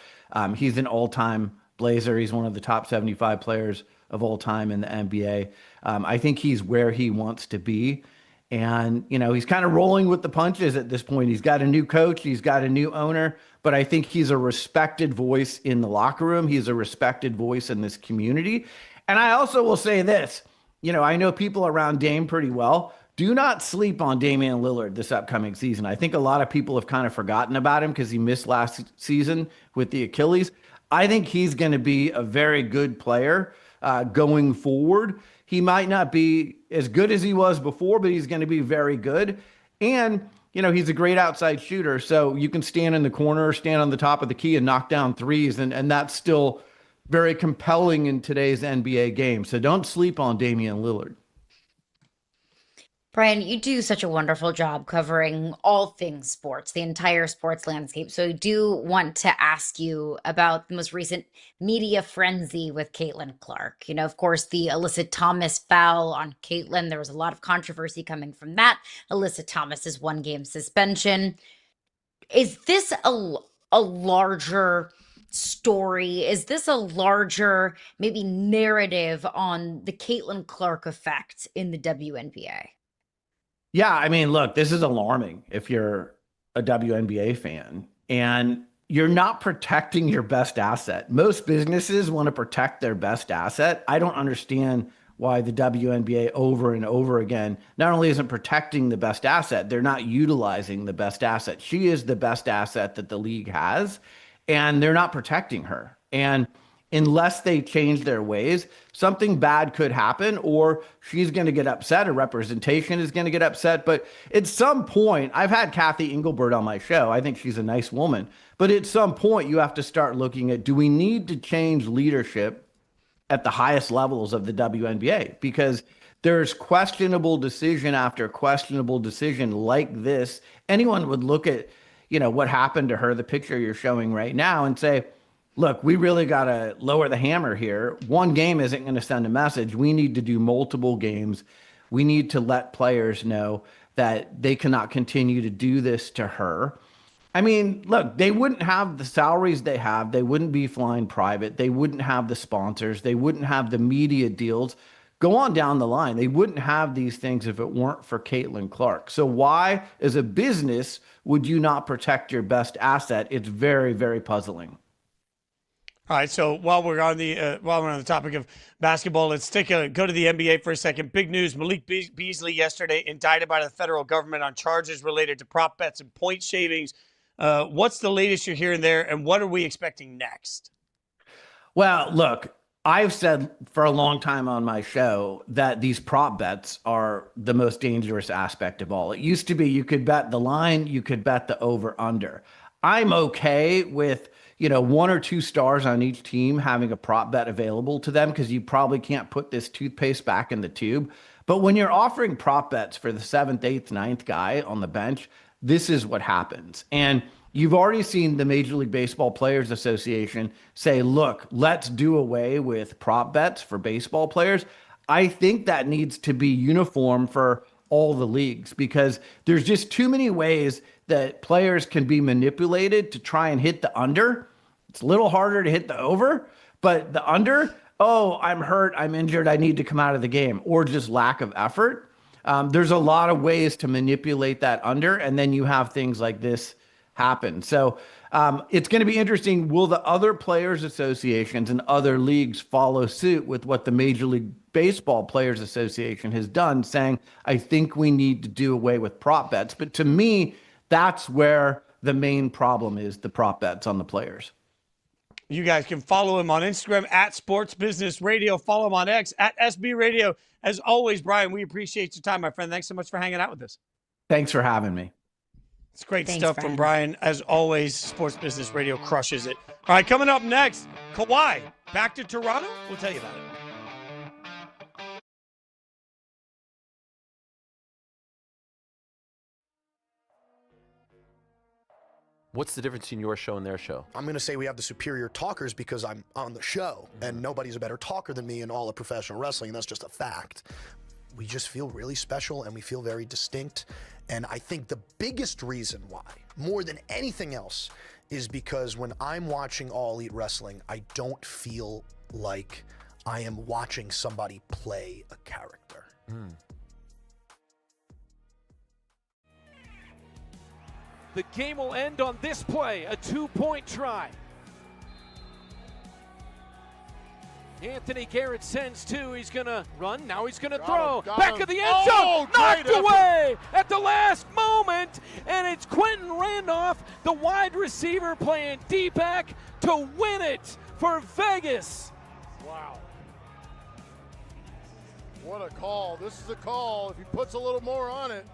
He's an all-time Blazer. He's one of the top 75 players of all time in the NBA. I think he's where he wants to be. And, you know, he's kind of rolling with the punches at this point. He's got a new coach. He's got a new owner. But I think he's a respected voice in the locker room. He's a respected voice in this community. And I also will say this. You know, I know people around Dame pretty well. Do not sleep on Damian Lillard this upcoming season. I think a lot of people have kind of forgotten about him because he missed last season with the Achilles. I think he's going to be a very good player going forward. He might not be as good as he was before, but he's going to be very good. And, you know, he's a great outside shooter. So you can stand in the corner, stand on the top of the key and knock down threes. And that's still very compelling in today's NBA game. So don't sleep on Damian Lillard. Brian, you do such a wonderful job covering all things sports, the entire sports landscape. So I do want to ask you about the most recent media frenzy with Caitlin Clark. You know, of course, the Alyssa Thomas foul on Caitlin. There was a lot of controversy coming from that. Alyssa Thomas's 1-game suspension. Is this a larger story? Is this a larger, maybe narrative on the Caitlin Clark effect in the WNBA? Yeah, I mean, look, this is alarming if you're a WNBA fan and you're not protecting your best asset. Most businesses want to protect their best asset. I don't understand why the WNBA over and over again not only isn't protecting the best asset, they're not utilizing the best asset. She is the best asset that the league has, and they're not protecting her. And unless they change their ways, something bad could happen, or she's going to get upset, or representation is going to get upset. But at some point, I've had Kathy Engelbert on my show. I think she's a nice woman. But at some point, you have to start looking at, do we need to change leadership at the highest levels of the WNBA? Because there's questionable decision after questionable decision like this. Anyone would look at, what happened to her, the picture you're showing right now, and say, look, we really got to lower the hammer here. One game isn't going to send a message. We need to do multiple games. We need to let players know that they cannot continue to do this to her. I mean, look, they wouldn't have the salaries they have. They wouldn't be flying private. They wouldn't have the sponsors. They wouldn't have the media deals. Go on down the line. They wouldn't have these things if it weren't for Caitlin Clark. So why, as a business, would you not protect your best asset? It's very, very puzzling. All right, so while we're on the topic of basketball, let's go to the NBA for a second. Big news: Malik Beasley yesterday indicted by the federal government on charges related to prop bets and point shavings. What's the latest you're hearing there, and what are we expecting next? Well, look, I've said for a long time on my show that these prop bets are the most dangerous aspect of all. It used to be you could bet the line, you could bet the over-under. I'm okay with one or two stars on each team having a prop bet available to them, because you probably can't put this toothpaste back in the tube. But when you're offering prop bets for the 7th, 8th, 9th guy on the bench, this is what happens. And you've already seen the Major League Baseball Players Association say, look, let's do away with prop bets for baseball players. I think that needs to be uniform for all the leagues, because there's just too many ways that players can be manipulated to try and hit the under. It's a little harder to hit the over, but the under, oh, I'm hurt, I'm injured, I need to come out of the game, or just lack of effort. There's a lot of ways to manipulate that under, and then you have things like this happen. So it's going to be interesting. Will the other players associations and other leagues follow suit with what the Major League Baseball Players Association has done, saying, I think we need to do away with prop bets? But to me, that's where the main problem is, the prop bets on the players. You guys can follow him on Instagram at Sports Business Radio. Follow him on X at SB Radio. As always, Brian, we appreciate your time, my friend. Thanks so much for hanging out with us. Thanks for having me. It's great stuff from Brian. As always, Sports Business Radio crushes it. All right, coming up next, Kawhi back to Toronto. We'll tell you about it. What's the difference in your show and their show? I'm going to say we have the superior talkers because I'm on the show, and nobody's a better talker than me in all of professional wrestling, and that's just a fact. We just feel really special, and we feel very distinct, and I think the biggest reason why, more than anything else, is because when I'm watching All Elite Wrestling, I don't feel like I am watching somebody play a character. The game will end on this play, a 2-point try. Anthony Garrett sends two. He's going to run. Now he's going to throw. Back of the end zone. Knocked away at the last moment. And it's Quentin Randolph, the wide receiver, playing D-back to win it for Vegas. Wow. What a call. This is a call. If he puts a little more on it.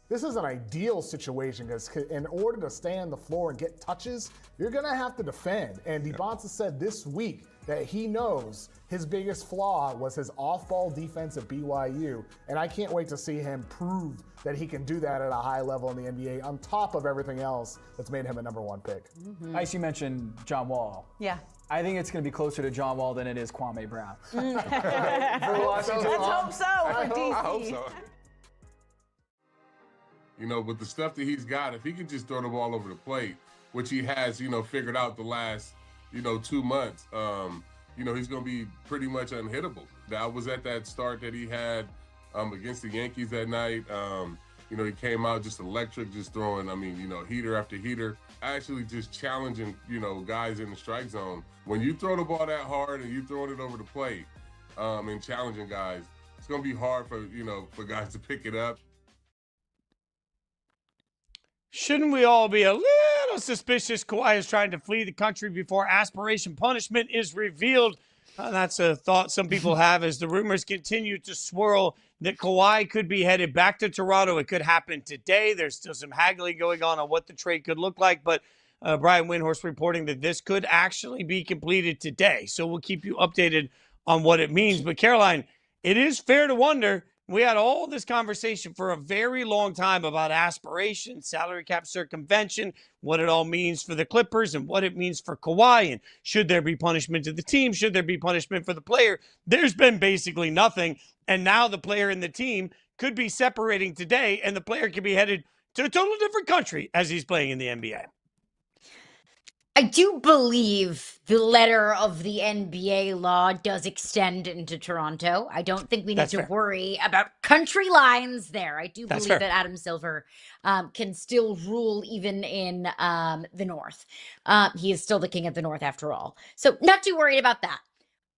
This is an ideal situation because in order to stay on the floor and get touches, you're going to have to defend. And DeBonsa said this week that he knows his biggest flaw was his off-ball defense at BYU. And I can't wait to see him prove that he can do that at a high level in the NBA on top of everything else that's made him a #1 pick. Ice, you mentioned John Wall. Yeah. I think it's going to be closer to John Wall than it is Kwame Brown. For Washington. Let's hope so for DC. I hope so. You know, with the stuff that he's got, if he can just throw the ball over the plate, which he has, figured out the last, 2 months, he's going to be pretty much unhittable. I was at that start that he had against the Yankees that night. He came out just electric, just throwing, heater after heater. Actually just challenging, guys in the strike zone. When you throw the ball that hard and you throwing it over the plate and challenging guys, it's going to be hard for guys to pick it up. Shouldn't we all be a little suspicious Kawhi is trying to flee the country before aspiration punishment is revealed. That's a thought some people have as the rumors continue to swirl that Kawhi could be headed back to Toronto. It could happen today. There's still some haggling going on what the trade could look like, but Brian Windhorst reporting that this could actually be completed today. So we'll keep you updated on what it means. But Caroline, it is fair to wonder, we had all this conversation for a very long time about aspiration, salary cap circumvention, what it all means for the Clippers and what it means for Kawhi. And should there be punishment to the team? Should there be punishment for the player? There's been basically nothing. And now the player and the team could be separating today, and the player could be headed to a totally different country as he's playing in the NBA. I do believe the letter of the NBA law does extend into Toronto. I don't think we need to worry about country lines there. I do believe that Adam Silver can still rule even in the North. He is still the king of the North after all. So not too worried about that.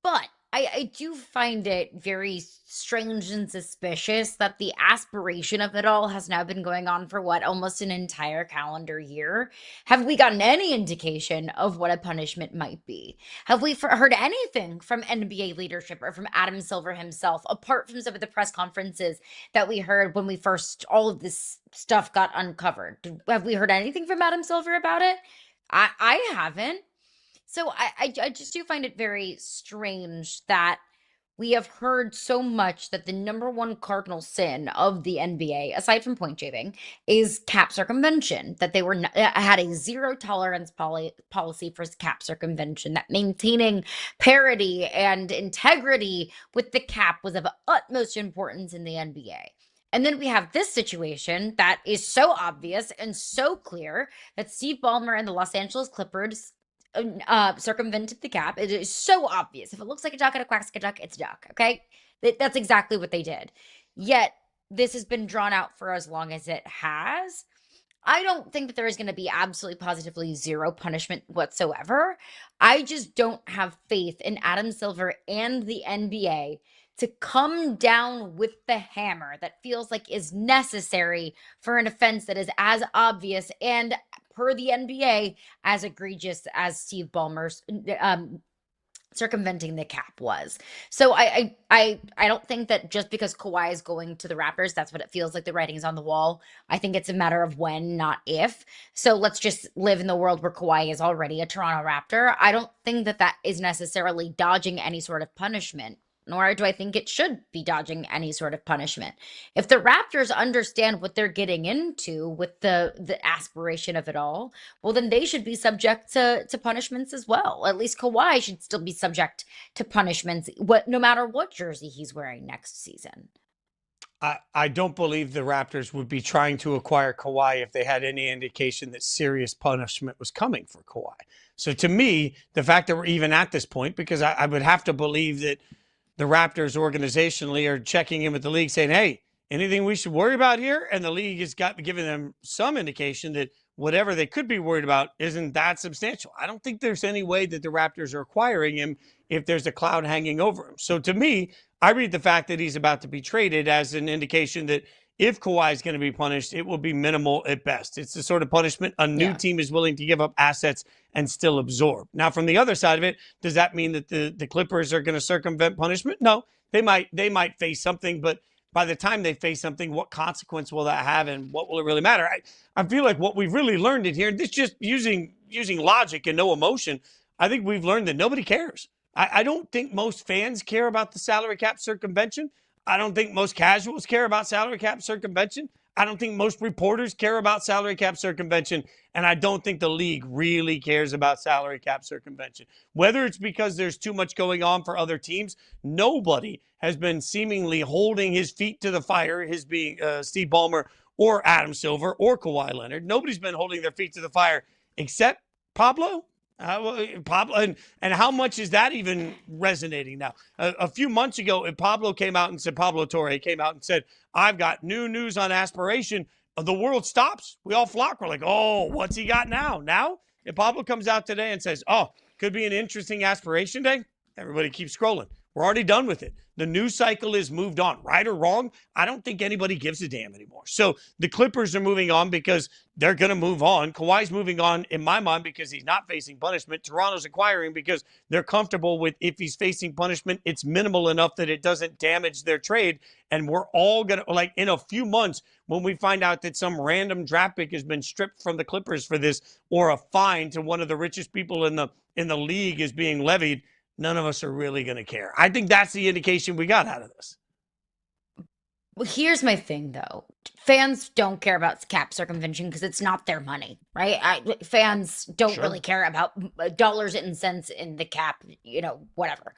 But I do find it very strange and suspicious that the aspiration of it all has now been going on for almost an entire calendar year. Have we gotten any indication of what a punishment might be? Have we heard anything from NBA leadership or from Adam Silver himself, apart from some of the press conferences that we heard when all of this stuff got uncovered? Have we heard anything from Adam Silver about it? I haven't. So I just do find it very strange that we have heard so much that the number one cardinal sin of the NBA, aside from point shaving, is cap circumvention, that they had a zero tolerance policy for cap circumvention, that maintaining parity and integrity with the cap was of utmost importance in the NBA. And then we have this situation that is so obvious and so clear that Steve Ballmer and the Los Angeles Clippers circumvented the cap. It is so obvious. If it looks like a duck and it quacks like a duck, it's a duck. Okay, that's exactly what they did. Yet this has been drawn out for as long as it has. I don't think that there is going to be absolutely positively zero punishment whatsoever. I just don't have faith in Adam Silver and the NBA to come down with the hammer that feels like is necessary for an offense that is as obvious and, per the NBA, as egregious as Steve Ballmer's circumventing the cap was. So I don't think that just because Kawhi is going to the Raptors, that's what it feels like the writing's on the wall. I think it's a matter of when, not if. So let's just live in the world where Kawhi is already a Toronto Raptor. I don't think that that is necessarily dodging any sort of punishment, nor do I think it should be dodging any sort of punishment. If the Raptors understand what they're getting into with the aspiration of it all, well, then they should be subject to punishments as well. At least Kawhi should still be subject to punishments, no matter what jersey he's wearing next season. I don't believe the Raptors would be trying to acquire Kawhi if they had any indication that serious punishment was coming for Kawhi. So to me, the fact that we're even at this point, because I would have to believe that the Raptors organizationally are checking in with the league saying, hey, anything we should worry about here? And the league has given them some indication that whatever they could be worried about isn't that substantial. I don't think there's any way that the Raptors are acquiring him if there's a cloud hanging over him. So to me, I read the fact that he's about to be traded as an indication that if Kawhi is going to be punished, it will be minimal at best. It's the sort of punishment a new team is willing to give up assets and still absorb. Now, from the other side of it, does that mean that the Clippers are going to circumvent punishment? No, they might face something, but by the time they face something, what consequence will that have and what will it really matter? I feel like what we've really learned in here, this just using logic and no emotion, I think we've learned that nobody cares. I don't think most fans care about the salary cap circumvention. I don't think most casuals care about salary cap circumvention. I don't think most reporters care about salary cap circumvention. And I don't think the league really cares about salary cap circumvention. Whether it's because there's too much going on for other teams, nobody has been seemingly holding his feet to the fire, his being Steve Ballmer or Adam Silver or Kawhi Leonard. Nobody's been holding their feet to the fire except Pablo. Pablo, and how much is that even resonating now? A few months ago, if Pablo came out and said, Pablo Torre came out and said, I've got new news on aspiration, the world stops. We all flock. We're like, oh, what's he got now? Now, if Pablo comes out today and says, oh, could be an interesting aspiration day, everybody keeps scrolling. We're already done with it. The news cycle is moved on. Right or wrong, I don't think anybody gives a damn anymore. So the Clippers are moving on because they're going to move on. Kawhi's moving on, in my mind, because he's not facing punishment. Toronto's acquiring because they're comfortable with, if he's facing punishment, it's minimal enough that it doesn't damage their trade. And we're all going to, like, in a few months, when we find out that some random draft pick has been stripped from the Clippers for this, or a fine to one of the richest people in the league is being levied, none of us are really going to care. I think that's the indication we got out of this. Well, here's my thing, though. Fans don't care about cap circumvention because it's not their money, right? Fans don't really care about dollars and cents in the cap, whatever.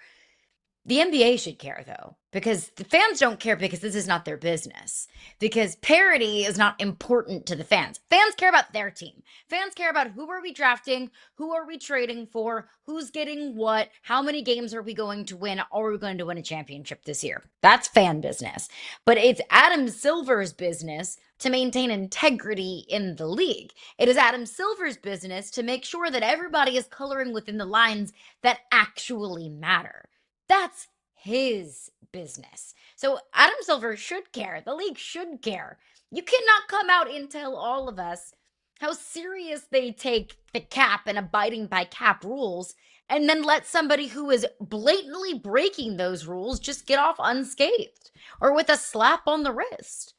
The NBA should care, though, because the fans don't care because this is not their business. Because parity is not important to the fans. Fans care about their team. Fans care about who are we drafting, who are we trading for, who's getting what, how many games are we going to win, are we going to win a championship this year? That's fan business. But it's Adam Silver's business to maintain integrity in the league. It is Adam Silver's business to make sure that everybody is coloring within the lines that actually matter. That's his business. So Adam Silver should care. The league should care. You cannot come out and tell all of us how serious they take the cap and abiding by cap rules, and then let somebody who is blatantly breaking those rules just get off unscathed or with a slap on the wrist.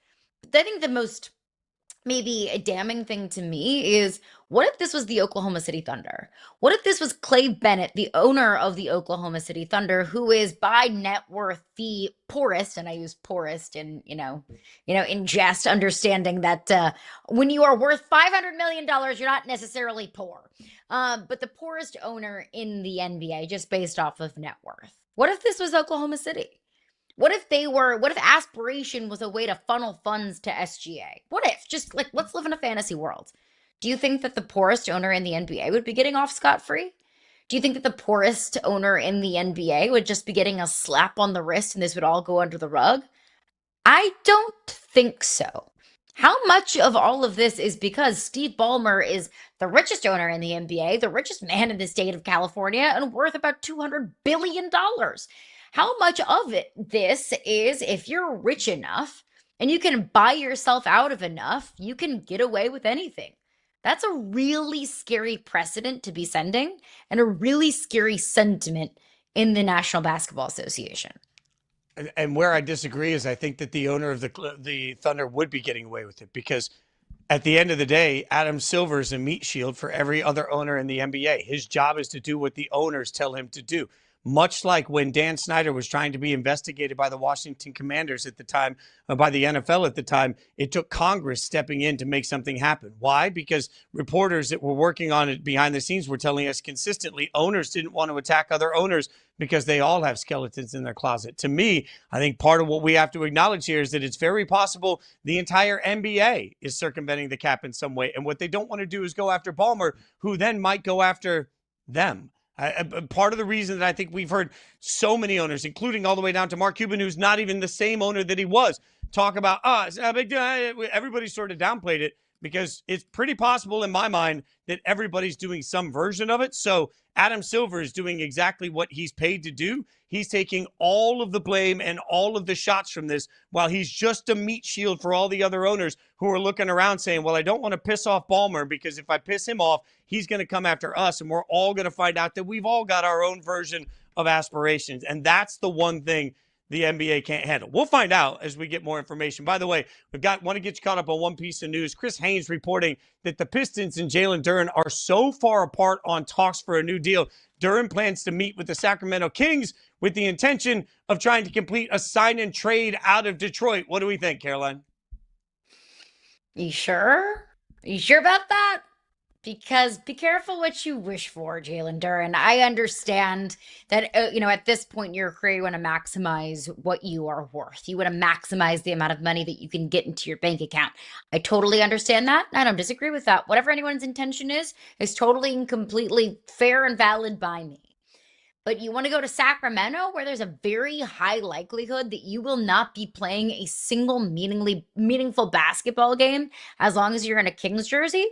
I think the most maybe a damning thing to me is, what if this was the Oklahoma City Thunder? What if this was Clay Bennett, the owner of the Oklahoma City Thunder, who is by net worth the poorest, and I use poorest in, in jest, understanding that when you are worth $500 million, you're not necessarily poor. But the poorest owner in the NBA, just based off of net worth. What if this was Oklahoma City? What if Aspiration was a way to funnel funds to SGA? What if? Just like, let's live in a fantasy world. Do you think that the poorest owner in the NBA would be getting off scot-free? Do you think that the poorest owner in the NBA would just be getting a slap on the wrist and this would all go under the rug? I don't think so. How much of all of this is because Steve Ballmer is the richest owner in the NBA, the richest man in the state of California, and worth about $200 billion? How much of this is, if you're rich enough and you can buy yourself out of enough, you can get away with anything? That's a really scary precedent to be sending, and a really scary sentiment in the National Basketball Association. And where I disagree is, I think that the owner of the Thunder would be getting away with it, because at the end of the day, Adam Silver is a meat shield for every other owner in the NBA. His job is to do what the owners tell him to do. Much like when Dan Snyder was trying to be investigated by the Washington Commanders at the time, by the NFL at the time, it took Congress stepping in to make something happen. Why? Because reporters that were working on it behind the scenes were telling us consistently owners didn't want to attack other owners because they all have skeletons in their closet. To me, I think part of what we have to acknowledge here is that it's very possible the entire NBA is circumventing the cap in some way. And what they don't want to do is go after Ballmer, who then might go after them. Part of the reason that I think we've heard so many owners, including all the way down to Mark Cuban, who's not even the same owner that he was, talk about, it's a big deal. Everybody sort of downplayed it, because it's pretty possible in my mind that everybody's doing some version of it. So Adam Silver is doing exactly what he's paid to do. He's taking all of the blame and all of the shots from this, while he's just a meat shield for all the other owners who are looking around saying, well, I don't want to piss off Ballmer, because if I piss him off, he's going to come after us, and we're all going to find out that we've all got our own version of aspirations. And that's the one thing the NBA can't handle. We'll find out as we get more information. By the way, want to get you caught up on one piece of news. Chris Haynes reporting that the Pistons and Jalen Duren are so far apart on talks for a new deal. Duren plans to meet with the Sacramento Kings with the intention of trying to complete a sign and trade out of Detroit. What do we think, Caroline? You sure? You sure about that? Because be careful what you wish for, Jalen Duren. I understand that, at this point in your career, you want to maximize what you are worth. You want to maximize the amount of money that you can get into your bank account. I totally understand that. I don't disagree with that. Whatever anyone's intention is totally and completely fair and valid by me. But you want to go to Sacramento, where there's a very high likelihood that you will not be playing a single meaningful basketball game as long as you're in a Kings jersey?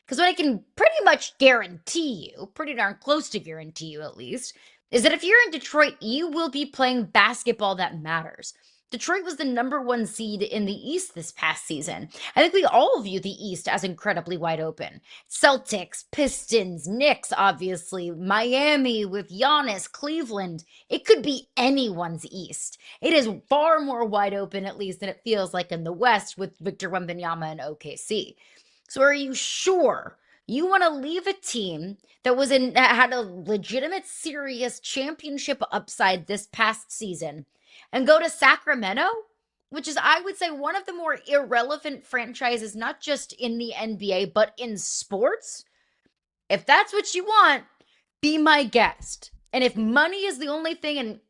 Because what I can pretty much guarantee you, pretty darn close to guarantee you at least, is that if you're in Detroit, you will be playing basketball that matters. Detroit was the #1 seed in the East this past season. I think we all view the East as incredibly wide open. Celtics, Pistons, Knicks, obviously, Miami with Giannis, Cleveland. It could be anyone's East. It is far more wide open, at least, than it feels like in the West with Victor Wembanyama and OKC. So are you sure you want to leave a team that had a legitimate, serious championship upside this past season and go to Sacramento, which is, I would say, one of the more irrelevant franchises, not just in the NBA, but in sports? If that's what you want, be my guest. And if money is the only thing and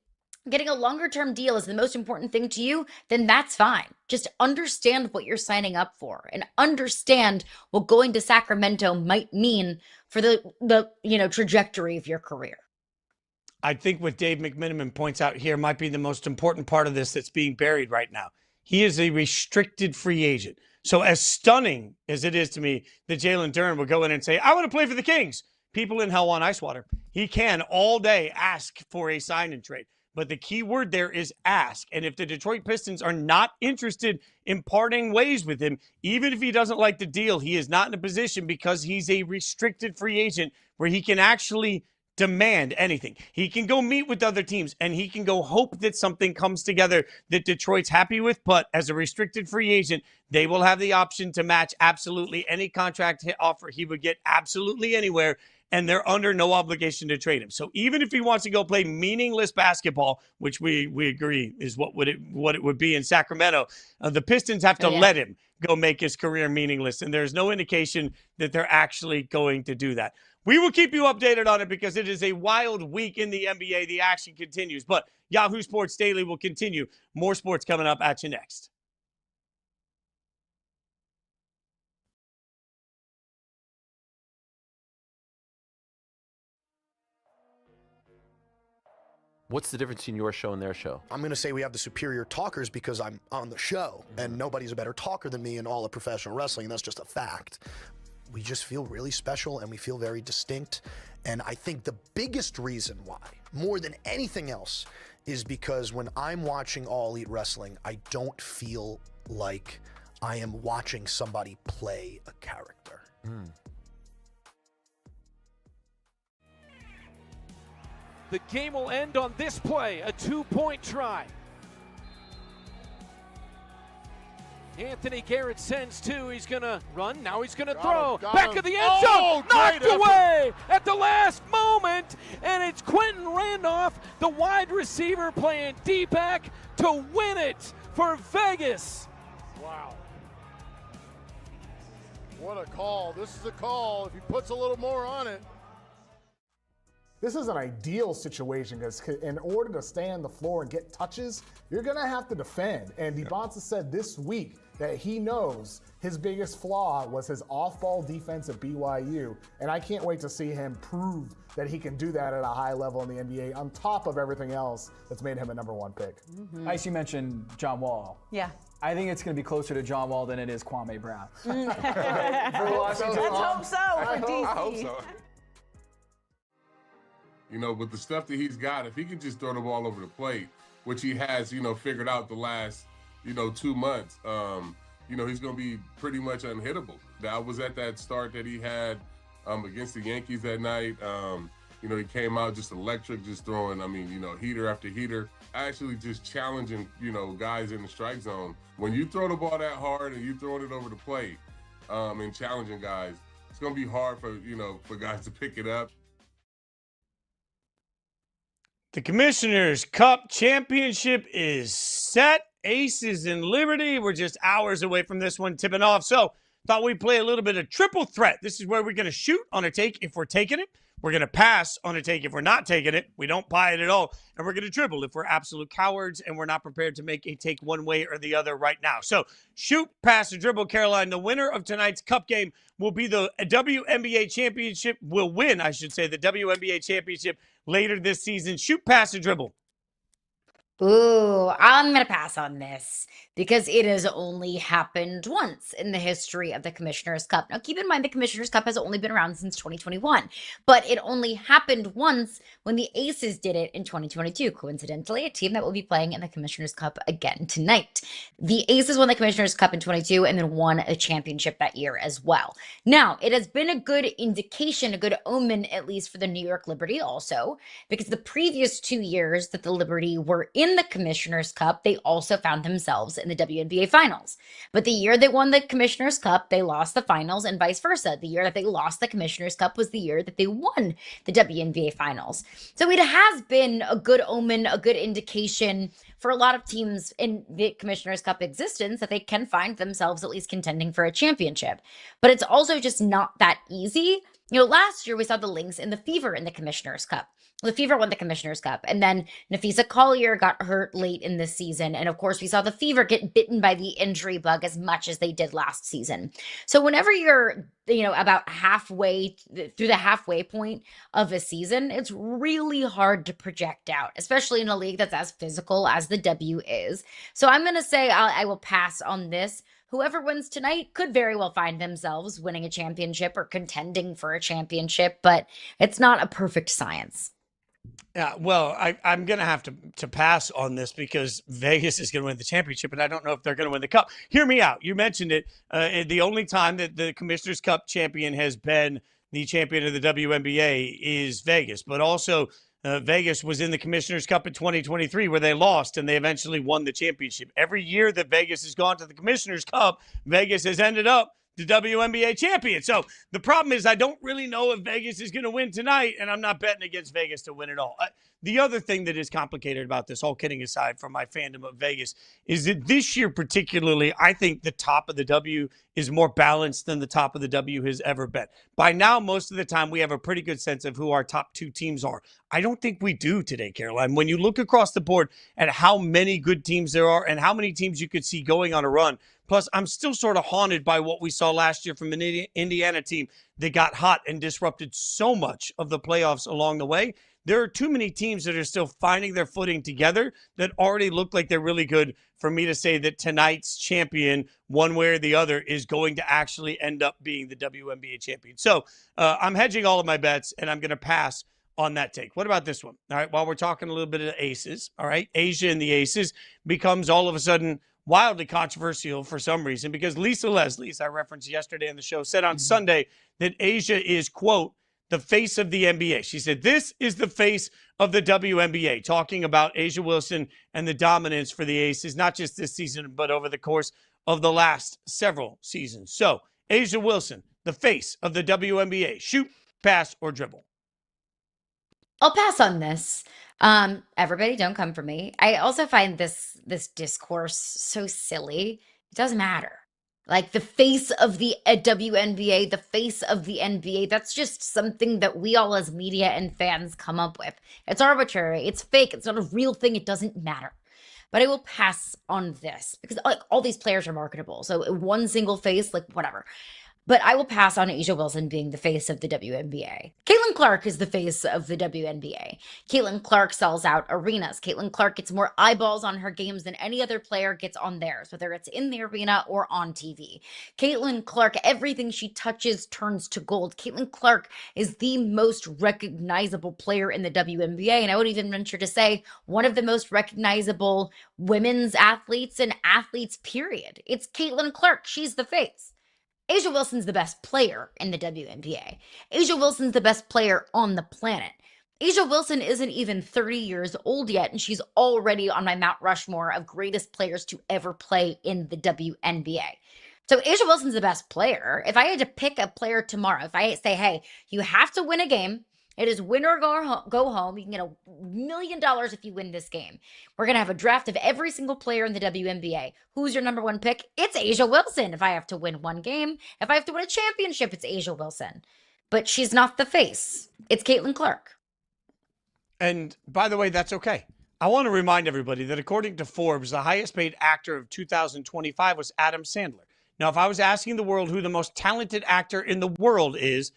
getting a longer-term deal is the most important thing to you, then that's fine. Just understand what you're signing up for and understand what going to Sacramento might mean for the trajectory of your career. I think what Dave McMiniman points out here might be the most important part of this that's being buried right now. He is a restricted free agent. So as stunning as it is to me that Jalen Duren would go in and say, I want to play for the Kings, people in hell want ice water. He can all day ask for a sign and trade. But the key word there is ask. And if the Detroit Pistons are not interested in parting ways with him, even if he doesn't like the deal, he is not in a position, because he's a restricted free agent, where he can actually demand anything. He can go meet with other teams and he can go hope that something comes together that Detroit's happy with. But as a restricted free agent, they will have the option to match absolutely any contract offer he would get absolutely anywhere. And they're under no obligation to trade him. So even if he wants to go play meaningless basketball, which we agree is what it would be in Sacramento, the Pistons have to let him go make his career meaningless. And there's no indication that they're actually going to do that. We will keep you updated on it because it is a wild week in the NBA. The action continues. But Yahoo Sports Daily will continue. More sports coming up at you next. What's the difference in your show and their show? I'm going to say we have the superior talkers because I'm on the show, and nobody's a better talker than me in all of professional wrestling. That's just a fact. We just feel really special and we feel very distinct. And I think the biggest reason why, more than anything else, is because when I'm watching All Elite Wrestling, I don't feel like I am watching somebody play a character. The game will end on this play, a 2-point try. Anthony Garrett sends two. He's going to run. Now he's going to throw. Back of the end zone. Knocked away at the last moment. And it's Quentin Randolph, the wide receiver, playing D-back to win it for Vegas. Wow. What a call. This is a call. If he puts a little more on it. This is an ideal situation because in order to stay on the floor and get touches, you're going to have to defend. And DeBonta said this week that he knows his biggest flaw was his off-ball defense at BYU. And I can't wait to see him prove that he can do that at a high level in the NBA on top of everything else that's made him a #1 pick. Ice, you mentioned John Wall. Yeah. I think it's going to be closer to John Wall than it is Kwame Brown. Let's hope so for DC. I hope so. You know, with the stuff that he's got, if he can just throw the ball over the plate, which he has, figured out the last, 2 months, he's going to be pretty much unhittable. That was at that start that he had against the Yankees that night. He came out just electric, just throwing, heater after heater, actually just challenging, guys in the strike zone. When you throw the ball that hard and you throwing it over the plate and challenging guys, it's going to be hard for guys to pick it up. The Commissioner's Cup Championship is set. Aces in Liberty. We're just hours away from this one tipping off. So thought we'd play a little bit of triple threat. This is where we're going to shoot on a take if we're taking it. We're going to pass on a take if we're not taking it. We don't buy it at all. And we're going to dribble if we're absolute cowards and we're not prepared to make a take one way or the other right now. So shoot, pass, or dribble, Caroline. The winner of tonight's Cup game will be the WNBA championship, will win, I should say, the WNBA championship later this season. Shoot, pass, or dribble. Ooh, I'm going to pass on this because it has only happened once in the history of the Commissioner's Cup. Now, keep in mind the Commissioner's Cup has only been around since 2021, but it only happened once when the Aces did it in 2022. Coincidentally, a team that will be playing in the Commissioner's Cup again tonight. The Aces won the Commissioner's Cup in 22 and then won a championship that year as well. Now, it has been a good indication, a good omen, at least for the New York Liberty also, because the previous 2 years that the Liberty were in the Commissioner's Cup, they also found themselves in the WNBA Finals. But the year they won the Commissioner's Cup, they lost the Finals, and vice versa. The year that they lost the Commissioner's Cup was the year that they won the WNBA Finals. So it has been a good omen, a good indication for a lot of teams in the Commissioner's Cup existence that they can find themselves at least contending for a championship. But it's also just not that easy. You know, last year we saw the Lynx and the Fever in the Commissioner's Cup. The Fever won the Commissioner's Cup, and then Nafisa Collier got hurt late in the season. And of course, we saw the Fever get bitten by the injury bug as much as they did last season. So whenever you're, about halfway through the halfway point of a season, it's really hard to project out, especially in a league that's as physical as the W is. So I'm going to say I will pass on this. Whoever wins tonight could very well find themselves winning a championship or contending for a championship, but it's not a perfect science. Yeah, well, I'm going to have to pass on this because Vegas is going to win the championship, and I don't know if they're going to win the cup. Hear me out. You mentioned it. The only time that the Commissioner's Cup champion has been the champion of the WNBA is Vegas, but also Vegas was in the Commissioner's Cup in 2023 where they lost, and they eventually won the championship. Every year that Vegas has gone to the Commissioner's Cup, Vegas has ended up the WNBA champion. So the problem is I don't really know if Vegas is going to win tonight, and I'm not betting against Vegas to win it all. The other thing that is complicated about this, all kidding aside from my fandom of Vegas, is that this year particularly, I think the top of the W is more balanced than the top of the W has ever been. By now, most of the time, we have a pretty good sense of who our top two teams are. I don't think we do today, Caroline. When you look across the board at how many good teams there are and how many teams you could see going on a run, plus, I'm still sort of haunted by what we saw last year from an Indiana team that got hot and disrupted so much of the playoffs along the way. There are too many teams that are still finding their footing together that already look like they're really good for me to say that tonight's champion, one way or the other, is going to actually end up being the WNBA champion. So I'm hedging all of my bets, and I'm going to pass on that take. What about this one? All right, while we're talking a little bit of Aces, all right, Asia and the Aces becomes all of a sudden wildly controversial for some reason because Lisa Leslie, as I referenced yesterday on the show, said on Sunday that Asia is, quote, the face of the NBA. She said, this is the face of the WNBA, talking about Asia Wilson and the dominance for the Aces, not just this season, but over the course of the last several seasons. So, Asia Wilson, the face of the WNBA, shoot, pass, or dribble. I'll pass on this. Everybody don't come for me. I also find this discourse so silly. It doesn't matter. Like the face of the WNBA, the face of the NBA, that's just something that we all as media and fans come up with. It's arbitrary. It's fake. It's not a real thing. It doesn't matter. But I will pass on this because like all these players are marketable. So one single face, like whatever. But I will pass on Asia Wilson being the face of the WNBA. Caitlin Clark is the face of the WNBA. Caitlin Clark sells out arenas. Caitlin Clark gets more eyeballs on her games than any other player gets on theirs, whether it's in the arena or on TV. Caitlin Clark, everything she touches turns to gold. Caitlin Clark is the most recognizable player in the WNBA, and I would even venture to say one of the most recognizable women's athletes and athletes, period. It's Caitlin Clark. She's the face. Asia Wilson's the best player in the WNBA. Asia Wilson's the best player on the planet. Asia Wilson isn't even 30 years old yet, and she's already on my Mount Rushmore of greatest players to ever play in the WNBA. So Asia Wilson's the best player. If I had to pick a player tomorrow, if I say, hey, you have to win a game, it is win or go home. You can get $1 million if you win this game. We're going to have a draft of every single player in the WNBA. Who's your number one pick? It's Asia Wilson. If I have to win one game, if I have to win a championship, it's Asia Wilson. But she's not the face. It's Caitlin Clark. And by the way, that's okay. I want to remind everybody that according to Forbes, the highest paid actor of 2025 was Adam Sandler. Now, if I was asking the world who the most talented actor in the world is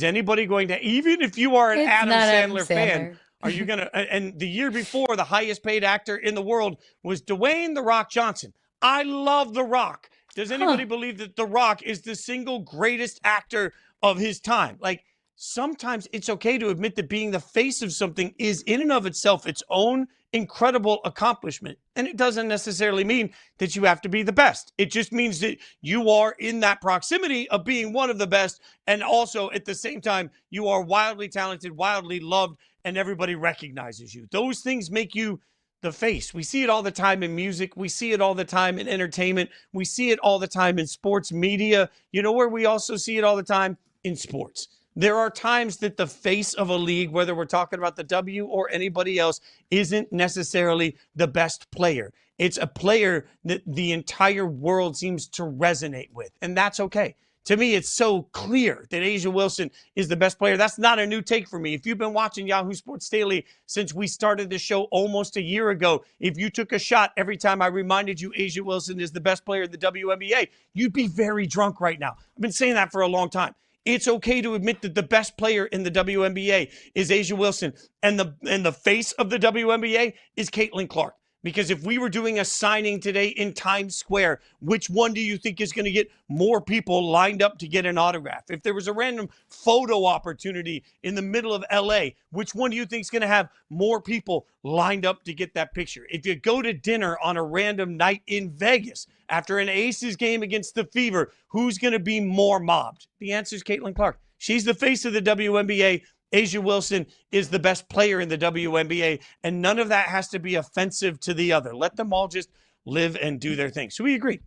anybody going to, even if you are an Adam Sandler fan, Are you going to, and the year before, the highest paid actor in the world was Dwayne "The Rock" Johnson. I love The Rock. Does anybody believe that The Rock is the single greatest actor of his time? Like, sometimes it's okay to admit that being the face of something is in and of itself its own incredible accomplishment. And it doesn't necessarily mean that you have to be the best. It just means that you are in that proximity of being one of the best. And also at the same time, you are wildly talented, wildly loved, and everybody recognizes you. Those things make you the face. We see it all the time in music. We see it all the time in entertainment. We see it all the time in sports media. You know where we also see it all the time? In sports. There are times that the face of a league, whether we're talking about the W or anybody else, isn't necessarily the best player. It's a player that the entire world seems to resonate with, and that's okay. To me, it's so clear that A'ja Wilson is the best player. That's not a new take for me. If you've been watching Yahoo Sports Daily since we started the show almost a year ago, if you took a shot every time I reminded you A'ja Wilson is the best player in the WNBA, you'd be very drunk right now. I've been saying that for a long time. It's okay to admit that the best player in the WNBA is A'ja Wilson, and the face of the WNBA is Caitlin Clark. Because if we were doing a signing today in Times Square, which one do you think is going to get more people lined up to get an autograph? If there was a random photo opportunity in the middle of LA, which one do you think is going to have more people lined up to get that picture? If you go to dinner on a random night in Vegas after an Aces game against the Fever, who's going to be more mobbed? The answer is Caitlin Clark. She's the face of the WNBA. A'ja Wilson is the best player in the WNBA, and none of that has to be offensive to the other. Let them all just live and do their thing. So we agree.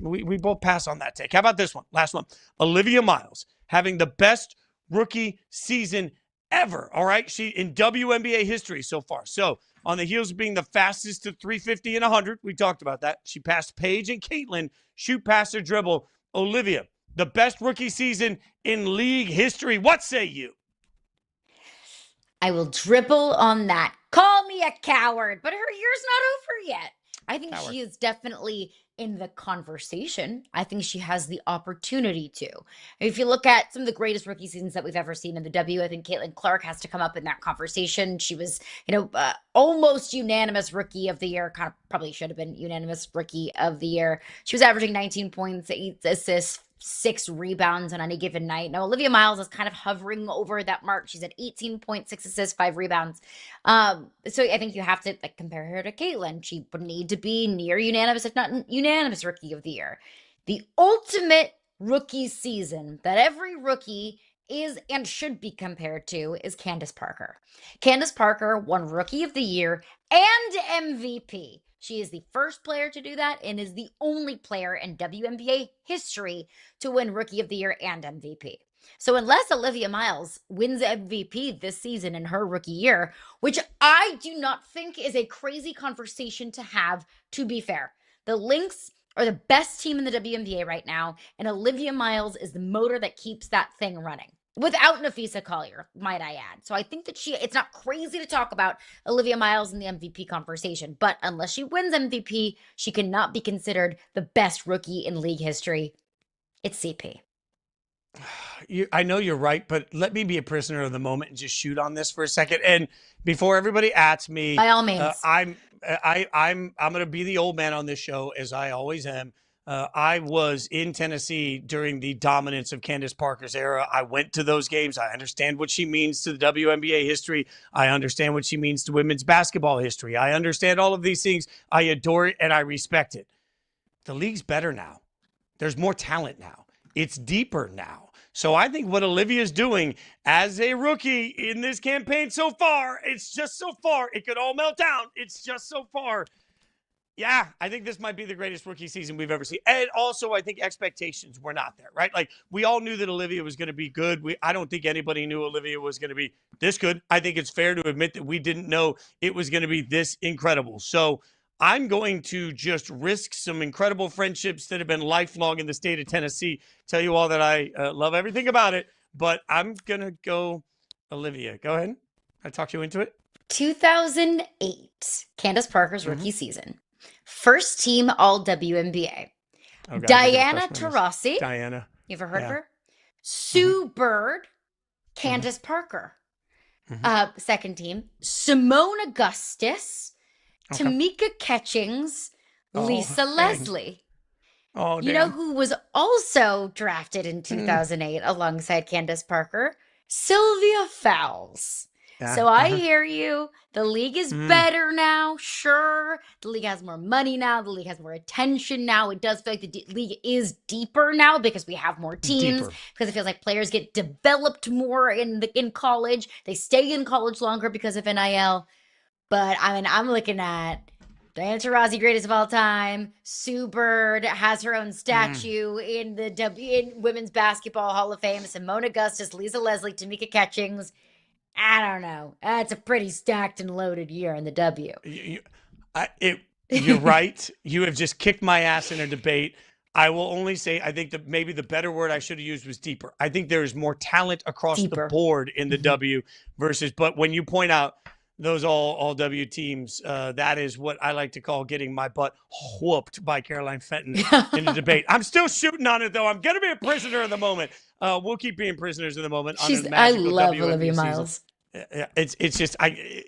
We both pass on that take. How about this one? Last one. Olivia Miles having the best rookie season ever. All right. She in WNBA history so far. So on the heels of being the fastest to 350 and 100, we talked about that. She passed Paige and Caitlin, shoot, pass, or dribble. Olivia, the best rookie season in league history. What say you? I will dribble on that. Call me a coward, but her year's not over yet. I think she is definitely in the conversation. I think she has the opportunity to. If you look at some of the greatest rookie seasons that we've ever seen in the W, I think Caitlin Clark has to come up in that conversation. She was, almost unanimous rookie of the year. Kind of probably should have been unanimous rookie of the year. She was averaging 19 points, 8 assists, 6 rebounds on any given night. Now, Olivia Miles is kind of hovering over that mark. She's at 18.6 assists, 5 rebounds. So I think you have to compare her to Caitlin. She would need to be near unanimous, if not unanimous rookie of the year. The ultimate rookie season that every rookie is and should be compared to is Candace Parker. Candace Parker won Rookie of the Year and MVP. She is the first player to do that and is the only player in WNBA history to win Rookie of the Year and MVP. So unless Olivia Miles wins MVP this season in her rookie year, which I do not think is a crazy conversation to have, to be fair, the Lynx are the best team in the WNBA right now, and Olivia Miles is the motor that keeps that thing running. Without Nafisa Collier, might I add. So I think that it's not crazy to talk about Olivia Miles in the MVP conversation, but unless she wins MVP, she cannot be considered the best rookie in league history. It's CP. I know you're right, but let me be a prisoner of the moment and just shoot on this for a second. And before everybody asks me, by all means, I'm going to be the old man on this show, as I always am. I was in Tennessee during the dominance of Candace Parker's era. I went to those games. I understand what she means to the WNBA history. I understand what she means to women's basketball history. I understand all of these things. I adore it and I respect it. The league's better now. There's more talent now. It's deeper now. So I think what Olivia's doing as a rookie in this campaign so far, it's just so far. It could all melt down. It's just so far. Yeah, I think this might be the greatest rookie season we've ever seen. And also, I think expectations were not there, right? Like, we all knew that Olivia was going to be good. I don't think anybody knew Olivia was going to be this good. I think it's fair to admit that we didn't know it was going to be this incredible. So I'm going to just risk some incredible friendships that have been lifelong in the state of Tennessee. Tell you all that I love everything about it, but I'm going to go Olivia. Go ahead. I talked you into it. 2008, Candace Parker's rookie season. First team all WNBA. Oh, God, Diana Taurasi. Diana. You ever heard of her? Sue Bird. Candace Parker. Second team, Simone Augustus, Okay. Tamika Catchings, Lisa dang. Leslie. Oh, You know damn. who was also drafted in 2008 alongside Candace Parker? Sylvia Fowles. Yeah, So I uh-huh. hear you. The league is better now. Sure. The league has more money now. The league has more attention now. It does feel like the league is deeper now because we have more teams. Deeper. Because it feels like players get developed more in college. They stay in college longer because of NIL. But I mean, I'm looking at Diana Taurasi, greatest of all time. Sue Bird has her own statue in the in Women's Basketball Hall of Fame. Simone Augustus, Lisa Leslie, Tamika Catchings. I don't know. That's a pretty stacked and loaded year in the W. You're right. You have just kicked my ass in a debate. I will only say I think that maybe the better word I should have used was deeper. I think there is more talent across the board in the W versus, but when you point out those all W teams, that is what I like to call getting my butt whooped by Caroline Fenton in the debate. I'm still shooting on it though. I'm gonna be a prisoner of the moment. We'll keep being prisoners of the moment. I love Olivia Miles. Yeah, it's just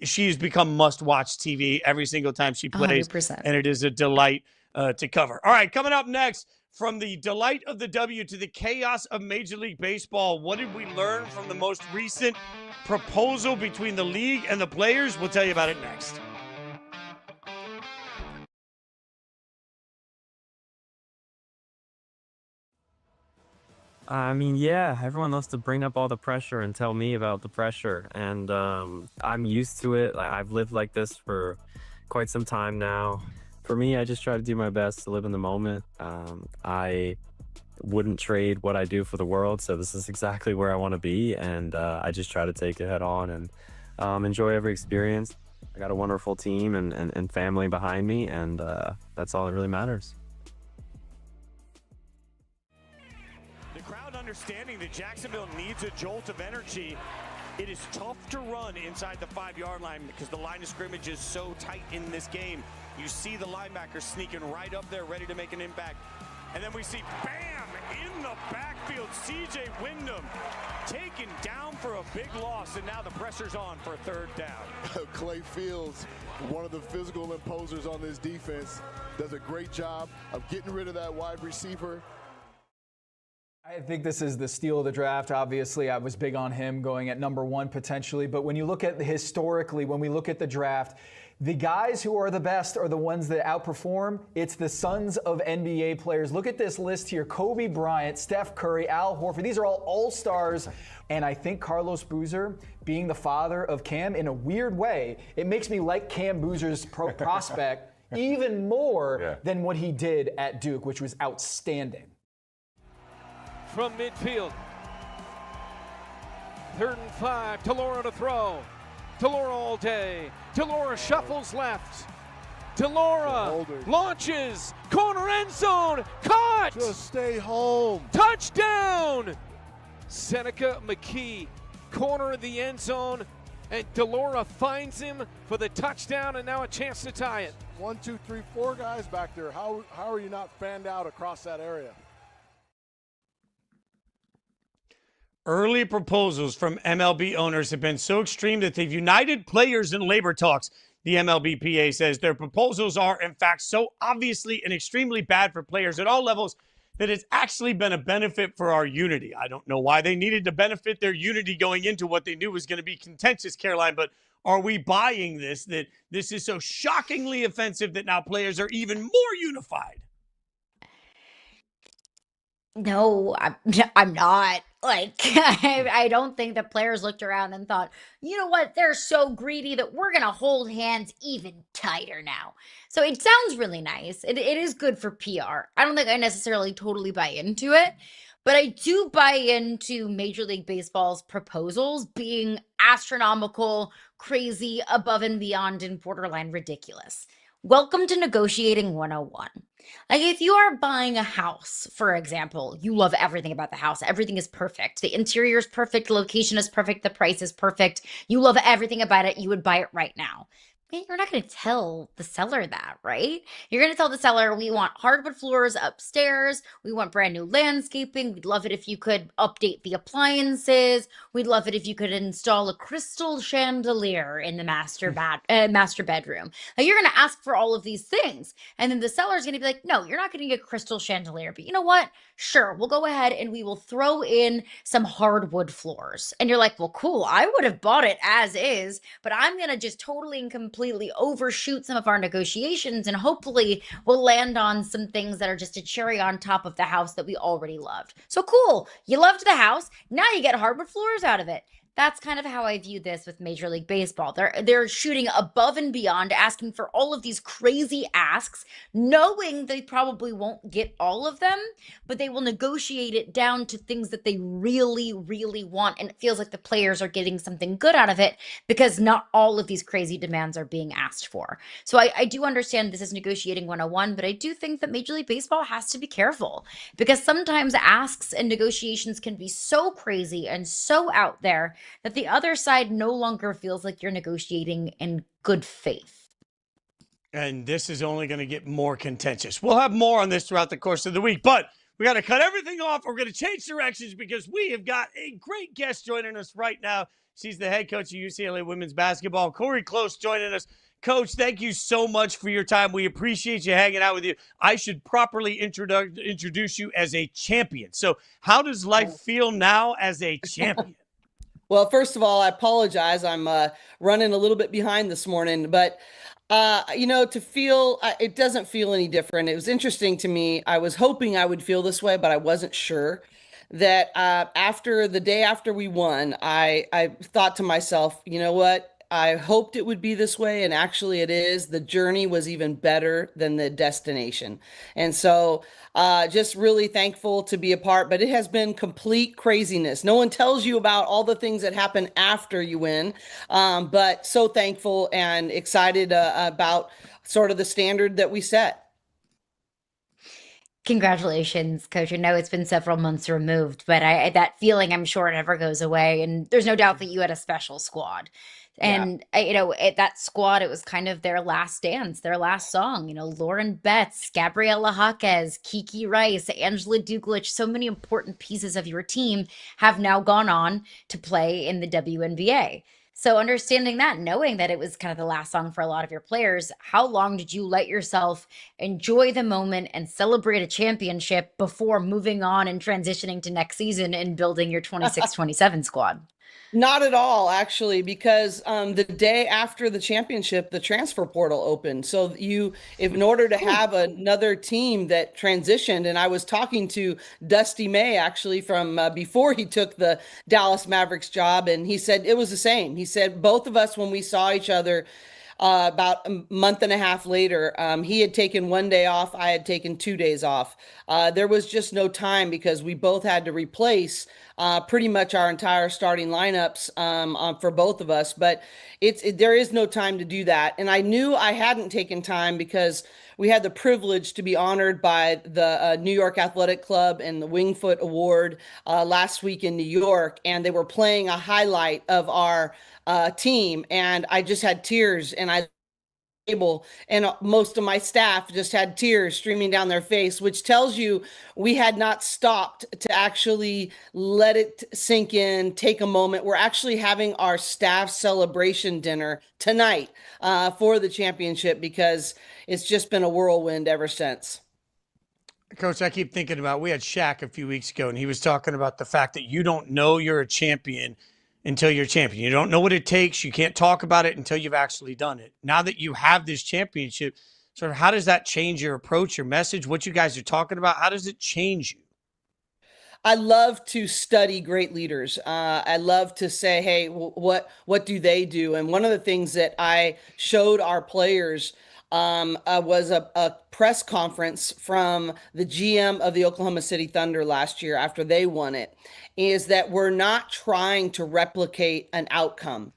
she's become must-watch TV every single time she plays, 100%. and it is a delight to cover. All right, coming up next, from the delight of the W to the chaos of Major League Baseball, what did we learn from the most recent proposal between the league and the players? We'll tell you about it next. I mean, yeah, everyone loves to bring up all the pressure and tell me about the pressure. And I'm used to it. I've lived like this for quite some time now. For me, I just try to do my best to live in the moment. I wouldn't trade what I do for the world. So this is exactly where I want to be. And I just try to take it head on and enjoy every experience. I got a wonderful team and family behind me. And that's all that really matters. Understanding that Jacksonville needs a jolt of energy, it is tough to run inside the 5-yard line because the line of scrimmage is so tight in this game. You see the linebackers sneaking right up there, ready to make an impact. And then we see, bam, in the backfield, C.J. Wyndham taken down for a big loss, and now the pressure's on for a third down. Clay Fields, one of the physical imposers on this defense, does a great job of getting rid of that wide receiver. I think this is the steal of the draft. Obviously, I was big on him going at number 1 potentially. But when you look at historically, when we look at the draft, the guys who are the best are the ones that outperform. It's the sons of NBA players. Look at this list here. Kobe Bryant, Steph Curry, Al Horford. These are all all-stars. And I think Carlos Boozer, being the father of Cam, in a weird way, it makes me like Cam Boozer's prospect even more than what he did at Duke, which was outstanding. From midfield. 3rd and 5. Delora to throw. Delora all day. Delora shuffles left. Delora launches. Corner end zone. Caught. Just stay home. Touchdown. Seneca McKee. Corner of the end zone. And Delora finds him for the touchdown, and now a chance to tie it. 1, 2, 3, 4 guys back there. How are you not fanned out across that area? Early proposals from MLB owners have been so extreme that they've united players in labor talks. The MLBPA says their proposals are, in fact, so obviously and extremely bad for players at all levels that it's actually been a benefit for our unity. I don't know why they needed to benefit their unity going into what they knew was going to be contentious, Caroline, but are we buying this, that this is so shockingly offensive that now players are even more unified? No, I'm not. Like, I don't think the players looked around and thought, you know what, they're so greedy that we're going to hold hands even tighter now. So it sounds really nice. It is good for PR. I don't think I necessarily totally buy into it, but I do buy into Major League Baseball's proposals being astronomical, crazy, above and beyond, and borderline ridiculous. Welcome to negotiating 101. Like, if you are buying a house, for example, you love everything about the house. Everything is perfect. The interior is perfect. The location is perfect. The price is perfect. You love everything about it. You would buy it right now. You're not going to tell the seller that, right? You're going to tell the seller, we want hardwood floors upstairs. We want brand new landscaping. We'd love it if you could update the appliances. We'd love it if you could install a crystal chandelier in the master bedroom. Like, you're going to ask for all of these things. And then the seller's going to be like, no, you're not going to get a crystal chandelier. But you know what? Sure, we'll go ahead and we will throw in some hardwood floors. And you're like, well, cool. I would have bought it as is, but I'm going to just totally and completely overshoot some of our negotiations, and hopefully we'll land on some things that are just a cherry on top of the house that we already loved. So cool. You loved the house. Now you get hardwood floors out of it. That's kind of how I view this with Major League Baseball. They're shooting above and beyond, asking for all of these crazy asks, knowing they probably won't get all of them, but they will negotiate it down to things that they really, really want. And it feels like the players are getting something good out of it because not all of these crazy demands are being asked for. So I do understand this is negotiating 101, but I do think that Major League Baseball has to be careful because sometimes asks and negotiations can be so crazy and so out there that the other side no longer feels like you're negotiating in good faith. And this is only going to get more contentious. We'll have more on this throughout the course of the week, but we got to cut everything off. We're going to change directions because we have got a great guest joining us right now. She's the head coach of UCLA women's basketball, Cori Close, joining us. Coach, thank you so much for your time. We appreciate you hanging out with you. I should properly introduce you as a champion. So how does life feel now as a champion? Well, first of all, I apologize. I'm running a little bit behind this morning, but to feel, it doesn't feel any different. It was interesting to me. I was hoping I would feel this way, but I wasn't sure that after the day after we won, I thought to myself, you know what? I hoped it would be this way, and actually it is. The journey was even better than the destination. And so just really thankful to be a part, but it has been complete craziness. No one tells you about all the things that happen after you win, but so thankful and excited about sort of the standard that we set. Congratulations, Coach. I know it's been several months removed, but that feeling, I'm sure, never goes away. And there's no doubt that you had a special squad. And, that squad, it was kind of their last dance, their last song. Lauren Betts, Gabriela Jaquez, Kiki Rice, Angela Duklich, so many important pieces of your team have now gone on to play in the WNBA. So understanding that, knowing that it was kind of the last song for a lot of your players, how long did you let yourself enjoy the moment and celebrate a championship before moving on and transitioning to next season and building your 26-27 squad? Not at all, actually, because the day after the championship, the transfer portal opened. So in order to have another team that transitioned, and I was talking to Dusty May, actually, from before he took the Dallas Mavericks job, and he said it was the same. He said both of us, when we saw each other about a month and a half later, he had taken 1 day off. I had taken 2 days off. There was just no time because we both had to replace pretty much our entire starting lineups for both of us. But there is no time to do that. And I knew I hadn't taken time because we had the privilege to be honored by the New York Athletic Club and the Wingfoot Award last week in New York. And they were playing a highlight of our team, and I just had tears, and and most of my staff just had tears streaming down their face, which tells you we had not stopped to actually let it sink in, take a moment. We're actually having our staff celebration dinner tonight for the championship because it's just been a whirlwind ever since. Coach, I keep thinking about, we had Shaq a few weeks ago, and he was talking about the fact that you don't know you're a champion until you're champion. You don't know what it takes. You can't talk about it until you've actually done it. Now that you have this championship, sort of how does that change your approach, your message, what you guys are talking about? How does it change you? I love to study great leaders. I love to say, hey, what do they do? And one of the things that I showed our players was a press conference from the GM of the Oklahoma City Thunder last year after they won it, is that we're not trying to replicate an outcome.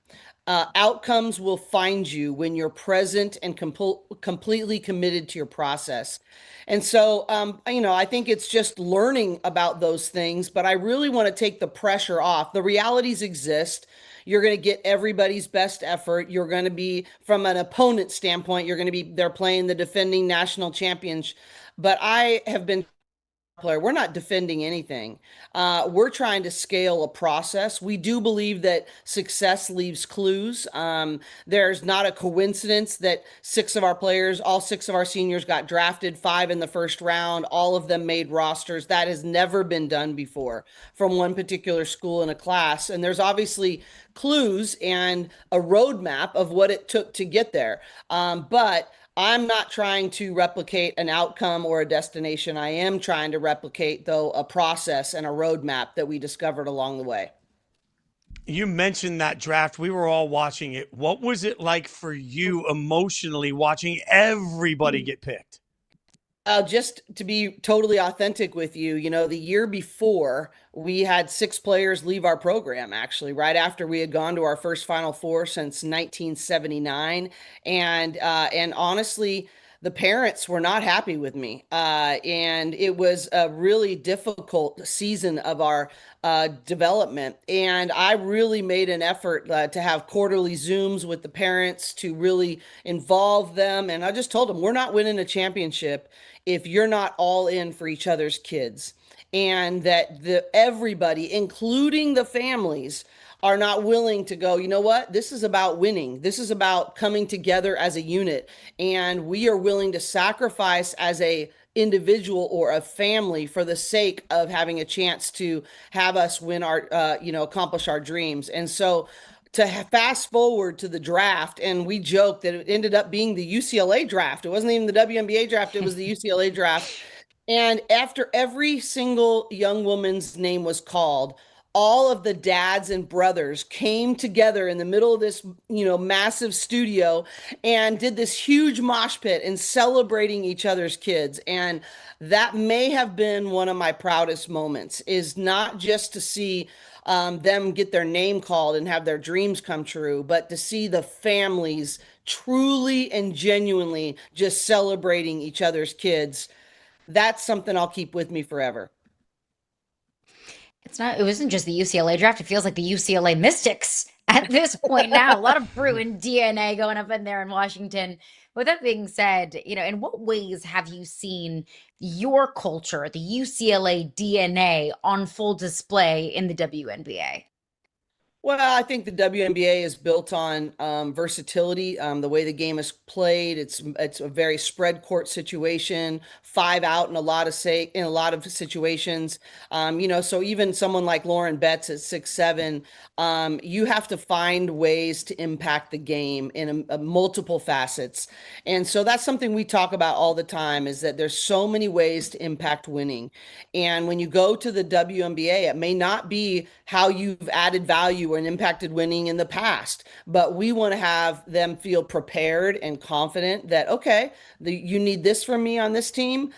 Outcomes will find you when you're present and completely committed to your process. And so, I think it's just learning about those things, but I really want to take the pressure off. The realities exist. you're going to get everybody's best effort. You're going to be, from an opponent standpoint, they're playing the defending national champions. But I have been player. We're not defending anything. We're trying to scale a process. We do believe that success leaves clues. There's not a coincidence that all 6 of our seniors got drafted, 5 in the first round. All of them made rosters. That has never been done before from one particular school in a class. And there's obviously clues and a roadmap of what it took to get there. But I'm not trying to replicate an outcome or a destination. I am trying to replicate, though, a process and a roadmap that we discovered along the way. You mentioned that draft. We were all watching it. What was it like for you emotionally watching everybody get picked? Just to be totally authentic with you, the year before, we had 6 players leave our program, actually, right after we had gone to our first Final Four since 1979. And honestly, the parents were not happy with me. And it was a really difficult season of our development. And I really made an effort to have quarterly Zooms with the parents to really involve them. And I just told them, we're not winning a championship if you're not all in for each other's kids, and that everybody, including the families, are not willing to go, you know what? This is about winning. This is about coming together as a unit. And we are willing to sacrifice as a individual or a family for the sake of having a chance to have us win our, accomplish our dreams. And so to fast forward to the draft, and we joked that it ended up being the UCLA draft. It wasn't even the WNBA draft. It was the UCLA draft. And after every single young woman's name was called, all of the dads and brothers came together in the middle of this, massive studio and did this huge mosh pit and celebrating each other's kids. And that may have been one of my proudest moments, is not just to see them get their name called and have their dreams come true, but to see the families truly and genuinely just celebrating each other's kids. That's something I'll keep with me forever. It wasn't just the UCLA draft. It feels like the UCLA Mystics at this point now. A lot of Bruin DNA going up in there in Washington. With that being said, in what ways have you seen your culture, the UCLA DNA, on full display in the WNBA? Well, I think the WNBA is built on versatility. The way the game is played, it's a very spread court situation, 5 out in a lot of situations. So even someone like Lauren Betts at 6'7", you have to find ways to impact the game in multiple facets. And so that's something we talk about all the time, is that there's so many ways to impact winning. And when you go to the WNBA, it may not be how you've added value and impacted winning in the past, but we want to have them feel prepared and confident that, okay, you need this from me on this team.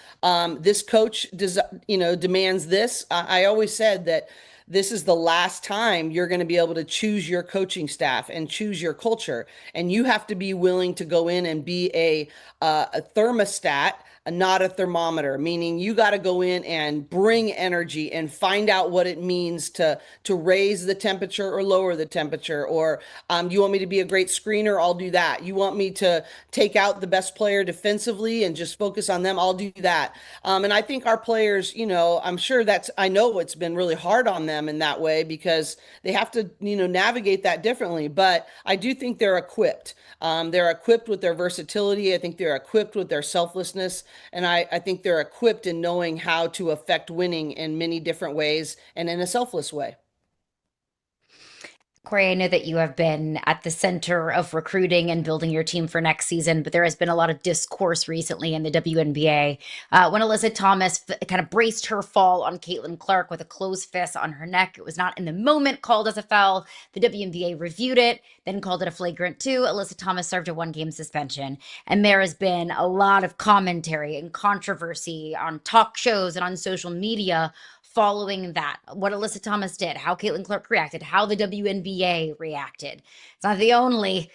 This coach demands this. I always said that this is the last time you're going to be able to choose your coaching staff and choose your culture. And you have to be willing to go in and be a thermostat, not a thermometer, meaning you got to go in and bring energy and find out what it means to raise the temperature or lower the temperature. Or you want me to be a great screener? I'll do that. You want me to take out the best player defensively and just focus on them? I'll do that. And I think our players, I know it's been really hard on them in that way, because they have to, navigate that differently. But I do think they're equipped. They're equipped with their versatility. I think they're equipped with their selflessness. And I think they're equipped in knowing how to affect winning in many different ways and in a selfless way. Cori, I know that you have been at the center of recruiting and building your team for next season, but there has been a lot of discourse recently in the WNBA when Alyssa Thomas kind of braced her fall on Caitlin Clark with a closed fist on her neck. It was not in the moment called as a foul. The WNBA reviewed it, then called it a flagrant 2. Alyssa Thomas served a 1-game suspension. And there has been a lot of commentary and controversy on talk shows and on social media following that, what Alyssa Thomas did, how Caitlin Clark reacted, how the WNBA reacted. It's not the only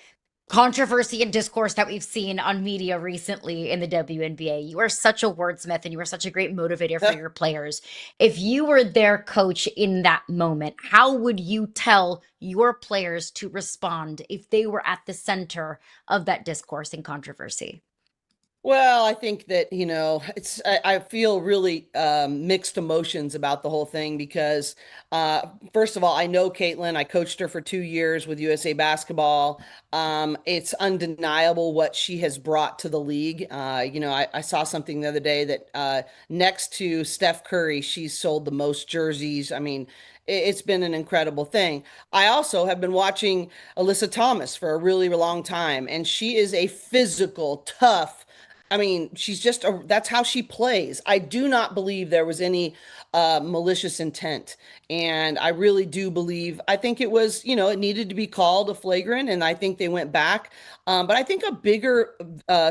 controversy and discourse that we've seen on media recently in the WNBA. You are such a wordsmith and you are such a great motivator for your players. If you were their coach in that moment, how would you tell your players to respond if they were at the center of that discourse and controversy? Well, I think that, I feel really mixed emotions about the whole thing because, first of all, I know Caitlin. I coached her for 2 years with USA Basketball. It's undeniable what she has brought to the league. I saw something the other day that next to Steph Curry, she's sold the most jerseys. I mean, it's been an incredible thing. I also have been watching Alyssa Thomas for a really long time, and she is a physical, tough. I mean, that's how she plays. I do not believe there was any malicious intent. And I really do believe, I think it was, it needed to be called a flagrant, and I think they went back. But I think a bigger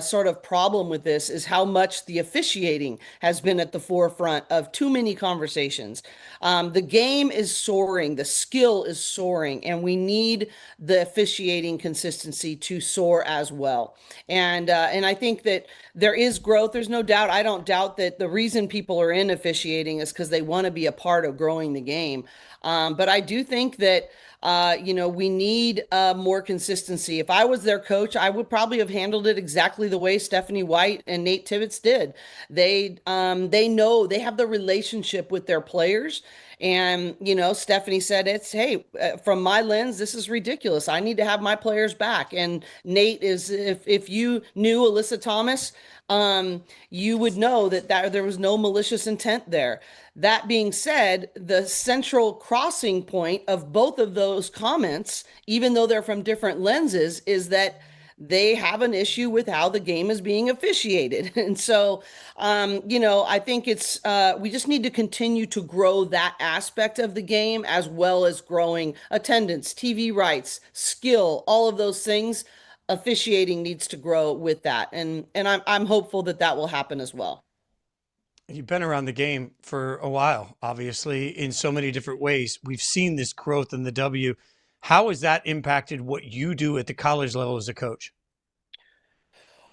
sort of problem with this is how much the officiating has been at the forefront of too many conversations. The game is soaring, the skill is soaring, and we need the officiating consistency to soar as well. And I think that there is growth. There's no doubt. I don't doubt that the reason people are in officiating is because they want to be a part of growing the game. But I do think that, we need more consistency. If I was their coach, I would probably have handled it exactly the way Stephanie White and Nate Tibbetts did. They know, they have the relationship with their players. And, Stephanie said, hey, from my lens, this is ridiculous. I need to have my players back. And Nate is, if you knew Alyssa Thomas, you would know that there was no malicious intent there. That being said, the central crossing point of both of those comments, even though they're from different lenses, is that they have an issue with how the game is being officiated. And so, I think we just need to continue to grow that aspect of the game, as well as growing attendance, TV rights, skill, all of those things. Officiating needs to grow with that. And I'm hopeful that will happen as well. You've been around the game for a while, obviously, in so many different ways. We've seen this growth in the W. How has that impacted what you do at the college level as a coach?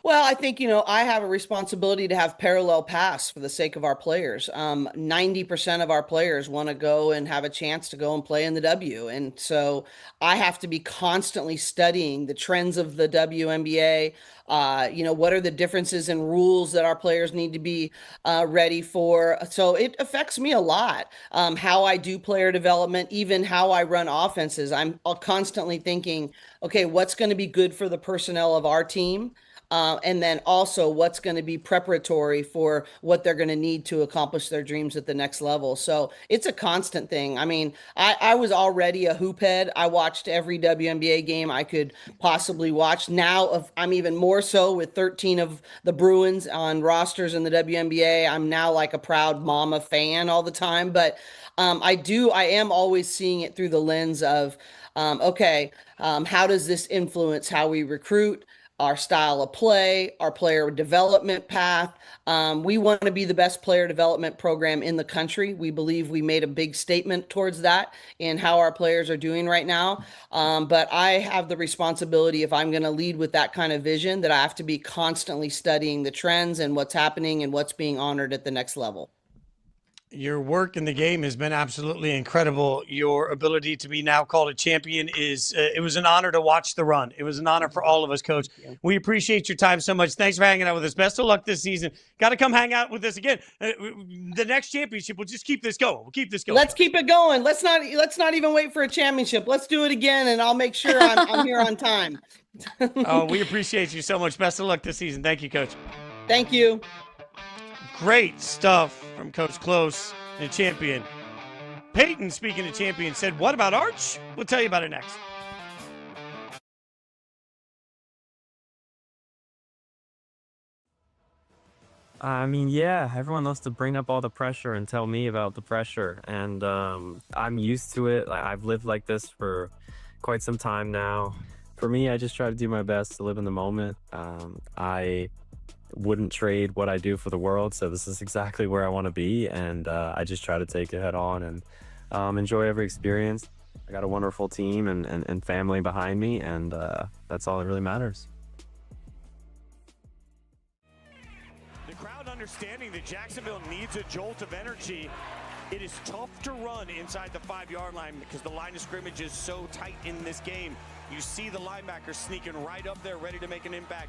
Well, I think, I have a responsibility to have parallel paths for the sake of our players. 90% of our players want to go and have a chance to go and play in the W. And so I have to be constantly studying the trends of the WNBA. What are the differences in rules that our players need to be ready for? So it affects me a lot, how I do player development, even how I run offenses. I'm constantly thinking, okay, what's going to be good for the personnel of our team? And then also what's going to be preparatory for what they're going to need to accomplish their dreams at the next level. So it's a constant thing. I mean, I was already a hoop head. I watched every WNBA game I could possibly watch. Now I'm even more so with 13 of the Bruins on rosters in the WNBA. I'm now like a proud mama fan all the time. But I am always seeing it through the lens of, how does this influence how we recruit, our style of play, our player development path. We want to be the best player development program in the country. We believe we made a big statement towards that in how our players are doing right now. But I have the responsibility, if I'm going to lead with that kind of vision, that I have to be constantly studying the trends and what's happening and what's being honored at the next level. Your work in the game has been absolutely incredible. Your ability to be now called a champion it was an honor to watch the run. It was an honor for all of us, Coach. We appreciate your time so much. Thanks for hanging out with us. Best of luck this season. Got to come hang out with us again. The next championship, we'll just keep this going. We'll keep this going. Let's keep it going. Let's not even wait for a championship. Let's do it again, and I'll make sure I'm here on time. Oh, we appreciate you so much. Best of luck this season. Thank you, Coach. Thank you. Great stuff from Coach Close, the champion. Peyton, speaking of champion, said, what about Arch? We'll tell you about it next. I mean, yeah, everyone loves to bring up all the pressure and tell me about the pressure. And I'm used to it. I've lived like this for quite some time now. For me, I just try to do my best to live in the moment. I wouldn't trade what I do for the world, so this is exactly where I want to be, and I just try to take it head on and enjoy every experience. I got a wonderful team and family behind me, and that's all that really matters. The crowd understanding that Jacksonville needs a jolt of energy. It is tough to run inside the 5-yard line because the line of scrimmage is so tight in this game. You see the linebacker sneaking right up there, ready to make an impact.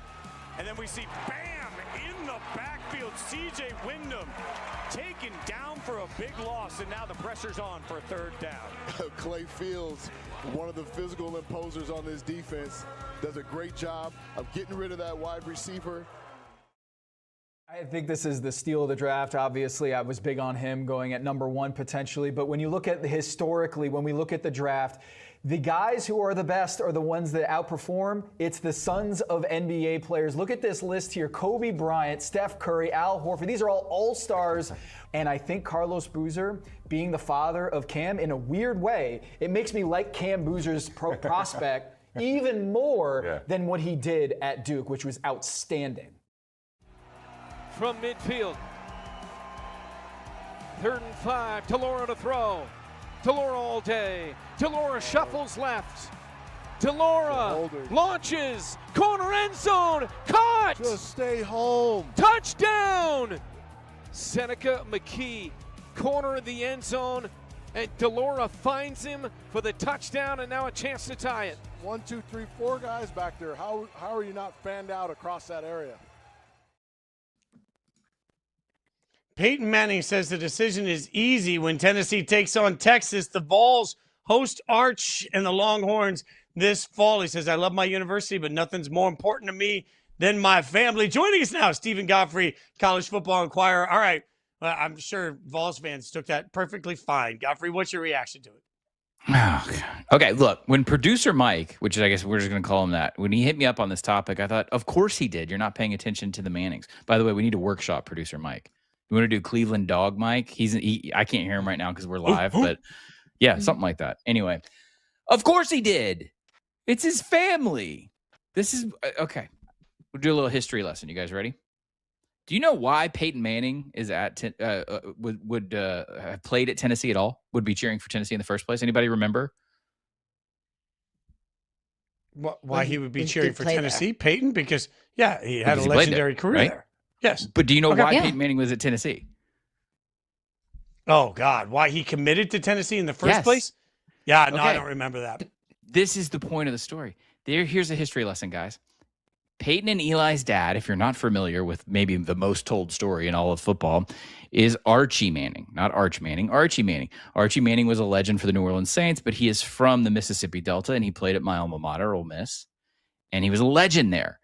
And then we see, bam, in the backfield, C.J. Wyndham taken down for a big loss, and now the pressure's on for a third down. Clay Fields, one of the physical imposers on this defense, does a great job of getting rid of that wide receiver. I think this is the steal of the draft. Obviously, I was big on him going at number 1 potentially. But when you look at historically, when we look at the draft, the guys who are the best are the ones that outperform. It's the sons of NBA players. Look at this list here. Kobe Bryant, Steph Curry, Al Horford. These are all all-stars. And I think Carlos Boozer, being the father of Cam, in a weird way, it makes me like Cam Boozer's prospect even more than what he did at Duke, which was outstanding. From midfield. 3rd and 5. Delora to throw. Delora all day. Delora shuffles left. Delora launches. Corner end zone. Caught. Just stay home. Touchdown. Seneca McKee, corner of the end zone. And Delora finds him for the touchdown, and now a chance to tie it. 1, 2, 3, 4 guys back there. How are you not fanned out across that area? Peyton Manning says the decision is easy when Tennessee takes on Texas. The Vols host Arch and the Longhorns this fall. He says, I love my university, but nothing's more important to me than my family. Joining us now, Stephen Godfrey, College Football Inquirer. All right, well, I'm sure Vols fans took that perfectly fine. Godfrey, what's your reaction to it? Oh, okay, look, when producer Mike, which I guess we're just going to call him that, when he hit me up on this topic, I thought, of course he did. You're not paying attention to the Mannings. By the way, we need to workshop producer Mike. You want to do Cleveland Dog Mike? I can't hear him right now because we're live, but yeah, something like that. Anyway, of course he did. It's his family. This is okay. We'll do a little history lesson. You guys ready? Do you know why Peyton Manning is at would have played at Tennessee at all? Would be cheering for Tennessee in the first place? Anybody remember? Why he would be cheering for Tennessee, Peyton? Because he had a he legendary there, career right? there. Yes. But do you know why Peyton Manning was at Tennessee? Oh, God. Why he committed to Tennessee in the first place? Yeah, no, I don't remember that. This is the point of the story. Here's a history lesson, guys. Peyton and Eli's dad, if you're not familiar with maybe the most told story in all of football, is Archie Manning, not Arch Manning, Archie Manning. Archie Manning was a legend for the New Orleans Saints, but he is from the Mississippi Delta, and he played at my alma mater, Ole Miss, and he was a legend there,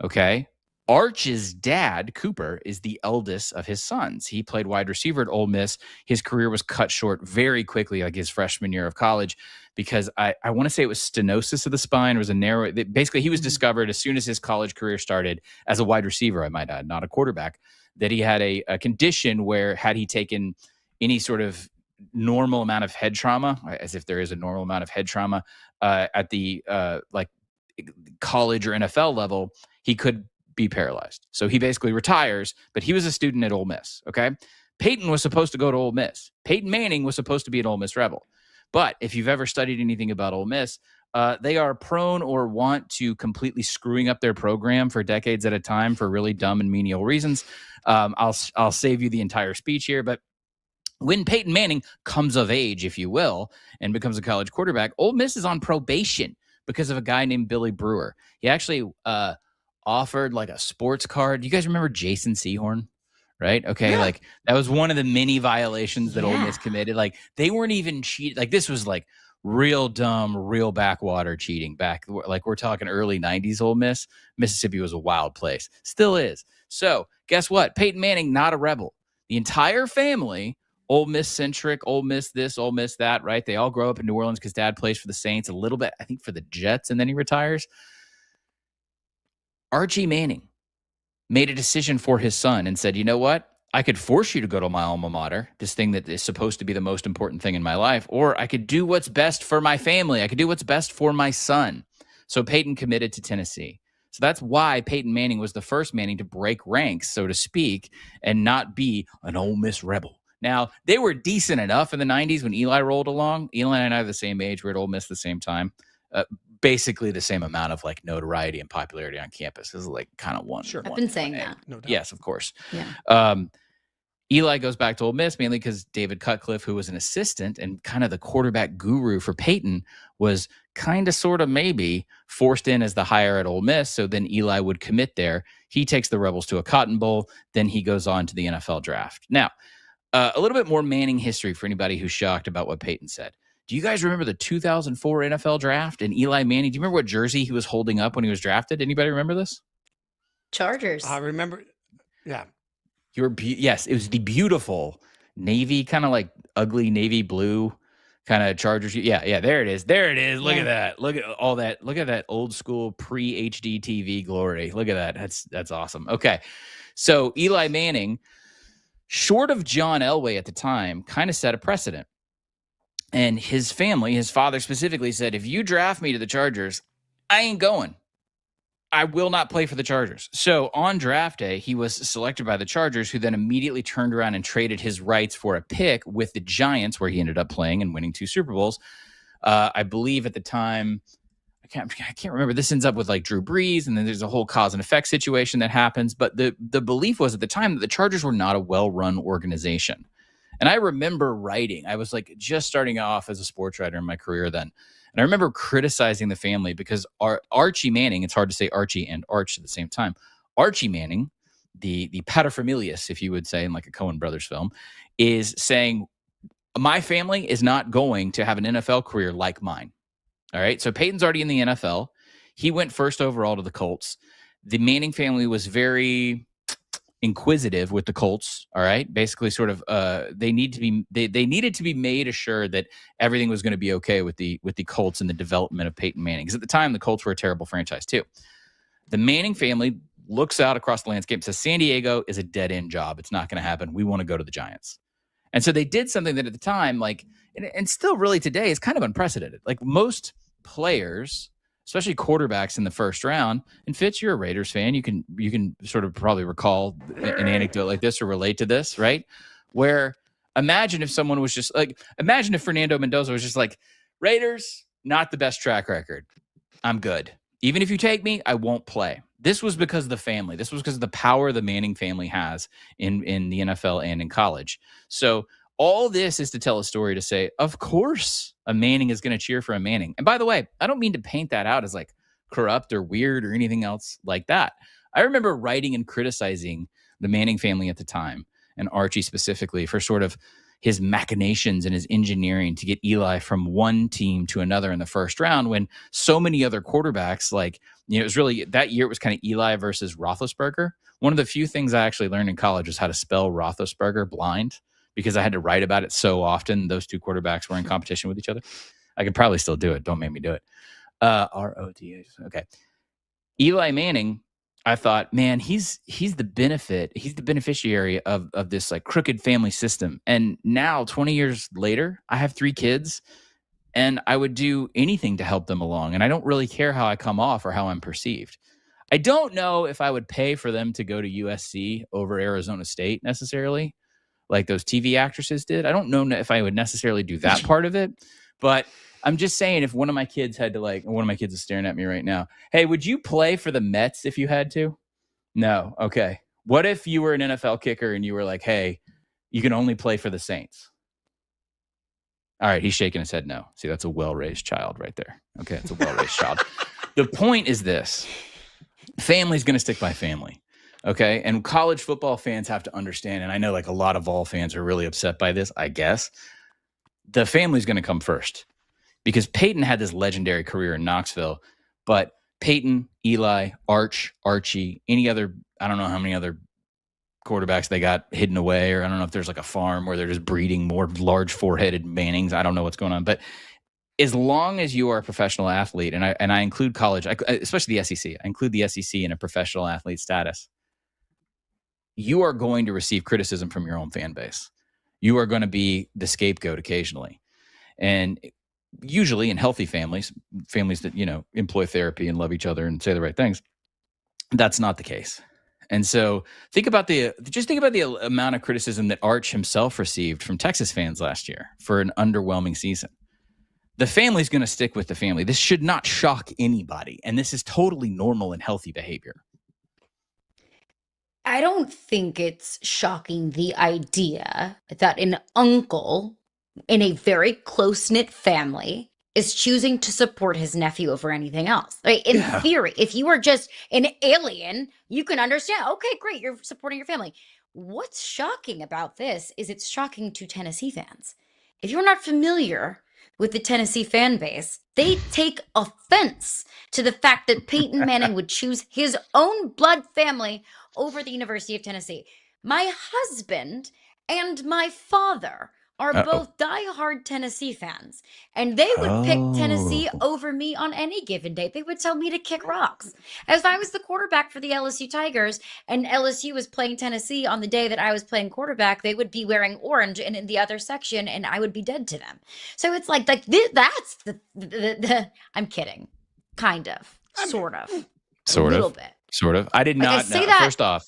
okay? Arch's dad, Cooper, is the eldest of his sons. He played wide receiver at Ole Miss. His career was cut short very quickly, like his freshman year of college, because I want to say it was stenosis of the spine. It was a narrow. Basically, he was discovered as soon as his college career started as a wide receiver, I might add, not a quarterback, that he had a condition where had he taken any sort of normal amount of head trauma, as if there is a normal amount of head trauma at the like college or NFL level, he could be paralyzed. So he basically retires, but he was a student at Ole Miss, okay? Peyton was supposed to go to Ole Miss. Peyton Manning was supposed to be an Ole Miss Rebel. But if you've ever studied anything about Ole Miss, they are prone or want to completely screwing up their program for decades at a time for really dumb and menial reasons. I'll save you the entire speech here, but when Peyton Manning comes of age, if you will, and becomes a college quarterback, Ole Miss is on probation because of a guy named Billy Brewer. He actually offered like a sports card. You guys remember Jason Sehorn? Right? Okay. Yeah. Like that was one of the many violations that Ole Miss committed. Like they weren't even cheating. Like this was like real dumb, real backwater cheating back. Like we're talking early 90s Ole Miss. Mississippi was a wild place. Still is. So guess what? Peyton Manning, not a rebel. The entire family, Ole Miss centric, Ole Miss this, Ole Miss that, right? They all grow up in New Orleans because dad plays for the Saints a little bit, I think for the Jets, and then he retires. Archie Manning made a decision for his son and said, you know what? I could force you to go to my alma mater, this thing that is supposed to be the most important thing in my life, or I could do what's best for my family. I could do what's best for my son. So Peyton committed to Tennessee. So that's why Peyton Manning was the first Manning to break ranks, so to speak, and not be an Ole Miss rebel Now, they were decent enough in the 90s when Eli rolled along. Eli and I are the same age. We're at Ole Miss at the same time. Basically the same amount of like notoriety and popularity on campus. This is like kind of one. Sure. I've been saying that. No doubt. Yes, of course. Yeah. Eli goes back to Ole Miss mainly because David Cutcliffe, who was an assistant and kind of the quarterback guru for Peyton, was kind of sort of maybe forced in as the hire at Ole Miss. So then Eli would commit there. He takes the Rebels to a Cotton Bowl. Then he goes on to the NFL draft. Now, a little bit more Manning history for anybody who's shocked about what Peyton said. Do you guys remember the 2004 NFL draft and Eli Manning? Do you remember what jersey he was holding up when he was drafted? Anybody remember this? Chargers. I remember. Yeah. Yes, it was the beautiful navy, kind of like ugly navy blue kind of Chargers. Yeah, there it is. There it is. Look at that. Look at all that. Look at that old school pre-HD TV glory. Look at that. That's awesome. Okay. So Eli Manning, short of John Elway at the time, kind of set a precedent. And his family, his father specifically said, if you draft me to the Chargers, I ain't going. I will not play for the Chargers. So on draft day, he was selected by the Chargers, who then immediately turned around and traded his rights for a pick with the Giants, where he ended up playing and winning 2 Super Bowls. I believe at the time, I can't remember. This ends up with like Drew Brees, and then there's a whole cause and effect situation that happens. But the belief was at the time that the Chargers were not a well-run organization. And I remember writing, I was like just starting off as a sports writer in my career then. And I remember criticizing the family because Archie Manning, it's hard to say Archie and Arch at the same time. Archie Manning, the paterfamilias, if you would say, in like a Coen Brothers film, is saying, my family is not going to have an NFL career like mine. All right. So Peyton's already in the NFL. He went first overall to the Colts. The Manning family was very inquisitive with the Colts. All right. Basically sort of, they needed to be made assured that everything was going to be okay with the Colts and the development of Peyton Manning. Because at the time, the Colts were a terrible franchise too. The Manning family looks out across the landscape and says, San Diego is a dead end job. It's not going to happen. We want to go to the Giants. And so they did something that at the time, like, and still really today is kind of unprecedented. Like most players, especially quarterbacks in the first round. And Fitz, you're a Raiders fan. You can sort of probably recall an anecdote like this or relate to this, right? Where imagine if someone was just like, imagine if Fernando Mendoza was just like, Raiders, not the best track record. I'm good. Even if you take me, I won't play. This was because of the family. This was because of the power the Manning family has in the NFL and in college. So all this is to tell a story to say, of course, a Manning is going to cheer for a Manning. And by the way, I don't mean to paint that out as like corrupt or weird or anything else like that. I remember writing and criticizing the Manning family at the time, and Archie specifically, for sort of his machinations and his engineering to get Eli from one team to another in the first round, when so many other quarterbacks, like, you know, it was really that year, it was kind of Eli versus Roethlisberger. One of the few things I actually learned in college was how to spell Roethlisberger blind, because I had to write about it so often. Those two quarterbacks were in competition with each other. I could probably still do it. Don't make me do it. R-O-T-H. Okay. Eli Manning, I thought, man, he's the beneficiary of this like crooked family system. And now 20 years later, I have 3 kids and I would do anything to help them along. And I don't really care how I come off or how I'm perceived. I don't know if I would pay for them to go to USC over Arizona State necessarily, like those TV actresses did. I don't know if I would necessarily do that part of it, but I'm just saying, if one of my kids had to, like, one of my kids is staring at me right now. Hey, would you play for the Mets if you had to? No. Okay. What if you were an NFL kicker and you were like, hey, you can only play for the Saints? All right. He's shaking his head no. See, that's a well-raised child right there. Okay. It's a well-raised child. The point is this. Family's going to stick by family. Okay. And college football fans have to understand, and I know like a lot of Vol fans are really upset by this, I guess. The family's going to come first, because Peyton had this legendary career in Knoxville, but Peyton, Eli, Archie, any other, I don't know how many other quarterbacks they got hidden away, or I don't know if there's like a farm where they're just breeding more large four-headed Mannings. I don't know what's going on, but as long as you are a professional athlete, and I include college, especially the SEC, I include the SEC in a professional athlete status, you are going to receive criticism from your own fan base. You are going to be the scapegoat occasionally. And usually in healthy families that, you know, employ therapy and love each other and say the right things, that's not the case. And so think about the amount of criticism that Arch himself received from Texas fans last year for an underwhelming season. The family's going to stick with the family. This should not shock anybody. And this is totally normal and healthy behavior. I don't think it's shocking, the idea that an uncle in a very close-knit family is choosing to support his nephew over anything else. Like, in theory, if you are just an alien, you can understand, okay, great, you're supporting your family. What's shocking about this is it's shocking to Tennessee fans. If you're not familiar with the Tennessee fan base, they take offense to the fact that Peyton Manning would choose his own blood family over the University of Tennessee. My husband and my father are both diehard Tennessee fans, and they would pick Tennessee over me on any given day. They would tell me to kick rocks. If I was the quarterback for the LSU Tigers and LSU was playing Tennessee on the day that I was playing quarterback, they would be wearing orange and in the other section, and I would be dead to them. So it's like that's the I'm kidding. Kind of. Sort of. A little bit. Sort of. I did not know. First off,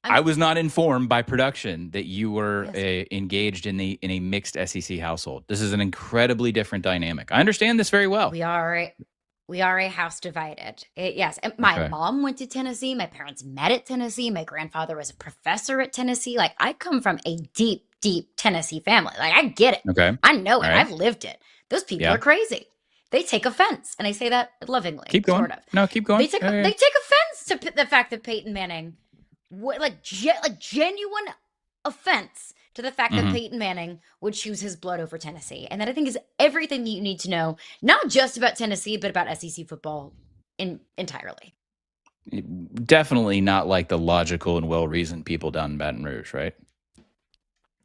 I was not informed by production that you were engaged in a mixed SEC household. This is an incredibly different dynamic. I understand this very well. We are a house divided. Yes. And my mom went to Tennessee. My parents met at Tennessee. My grandfather was a professor at Tennessee. Like, I come from a deep, deep Tennessee family. Like, I get it. Okay. I know it. All right. I've lived it. Those people are crazy. They take offense. And I say that lovingly. Keep going. Sort of. No, keep going. They take offense to the fact that Peyton Manning, genuine offense to the fact that Peyton Manning would choose his blood over Tennessee. And that, I think, is everything that you need to know, not just about Tennessee, but about SEC football entirely. Definitely not like the logical and well-reasoned people down in Baton Rouge, right?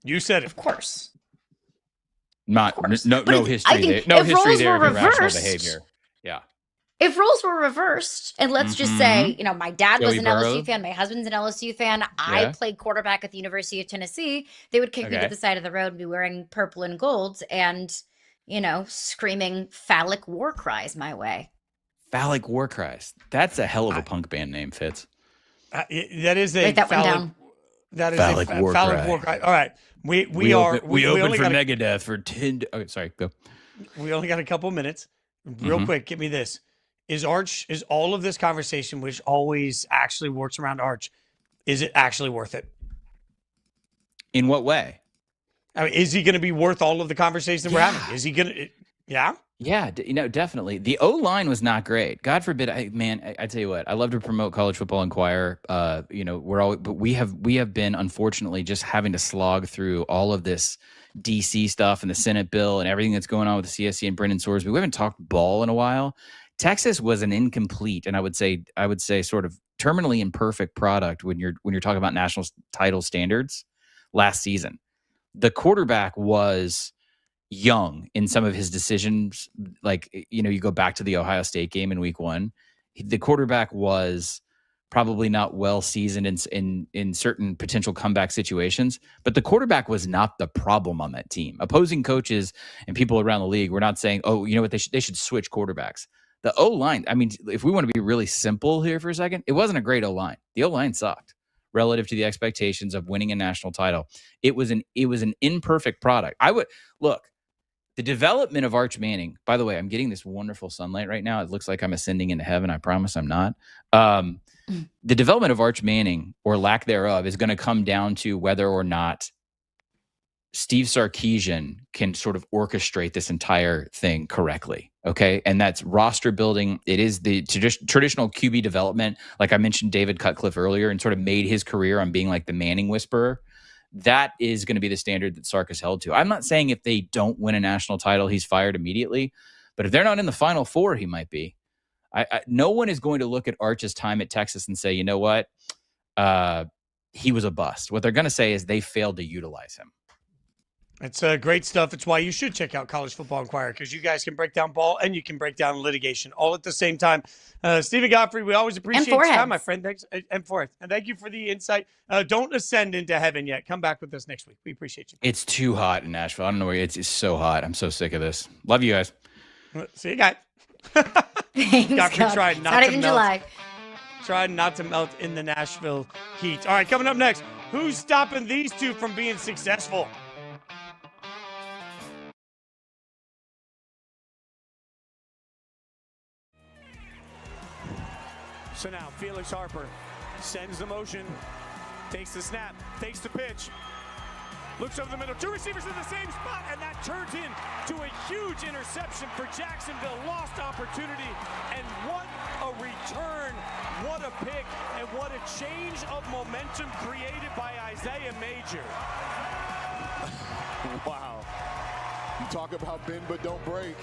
You said it. Of course. No history there. No history there of irrational behavior. Yeah. If roles were reversed, and let's just say, my dad was an Burrow. LSU fan, my husband's an LSU fan, I played quarterback at the University of Tennessee, they would kick me to the side of the road and be wearing purple and gold and, screaming phallic war cries my way. Phallic war cries. That's a hell of a punk band name, Fitz. That is a Write that one phallic, down. that is Phallic a war phallic cry. war cry. All right. We We are open, we open only for got Megadeth for 10. Okay, sorry, go. we only got a couple minutes. Real quick, give me this. Is all of this conversation, which always actually works around Arch, is it actually worth it? In what way? I mean, is he going to be worth all of the conversation we're having? Is he going to? Yeah. Yeah, definitely. The O-line was not great. God forbid, I tell you what, I love to promote College Football Inquirer. But we have been, unfortunately, just having to slog through all of this DC stuff and the Senate bill and everything that's going on with the CSC and Brendan Sorsby. We haven't talked ball in a while. Texas was an incomplete, and I would say sort of terminally imperfect product when you're talking about national title standards last season. The quarterback was young in some of his decisions. Like, you go back to the Ohio State game in week 1. The quarterback was probably not well seasoned in certain potential comeback situations, but the quarterback was not the problem on that team. Opposing coaches and people around the league were not saying, oh, you know what, they should switch quarterbacks. The O-line, I mean, if we want to be really simple here for a second, it wasn't a great O-line. The O-line sucked relative to the expectations of winning a national title. It was an imperfect product. The development of Arch Manning, by the way, I'm getting this wonderful sunlight right now. It looks like I'm ascending into heaven. I promise I'm not. The development of Arch Manning, or lack thereof, is going to come down to whether or not Steve Sarkisian can sort of orchestrate this entire thing correctly. Okay. And that's roster building. It is the traditional QB development. Like I mentioned David Cutcliffe earlier, and sort of made his career on being like the Manning whisperer. That is going to be the standard that Sark is held to. I'm not saying if they don't win a national title, he's fired immediately, but if they're not in the Final Four, he might be. No one is going to look at Arch's time at Texas and say, you know what? He was a bust. What they're going to say is they failed to utilize him. It's great stuff. It's why you should check out College Football Inquirer, because you guys can break down ball and you can break down litigation all at the same time. Stephen Godfrey, we always appreciate your time, my friend. Thanks. And foreheads. And thank you for the insight. Don't ascend into heaven yet. Come back with us next week. We appreciate you. It's too hot in Nashville. I don't know where it's so hot. I'm so sick of this. Love you guys. See you guys. Thanks, Godfrey God. tried not Starting to in melt. July. trying not to melt in the Nashville heat. All right, coming up next, who's stopping these two from being successful? So now Felix Harper sends the motion, takes the snap, takes the pitch, looks over the middle, two receivers in the same spot, and that turns into a huge interception for Jacksonville. Lost opportunity, and what a return, what a pick, and what a change of momentum created by Isaiah Major. Wow. You talk about bend but don't break.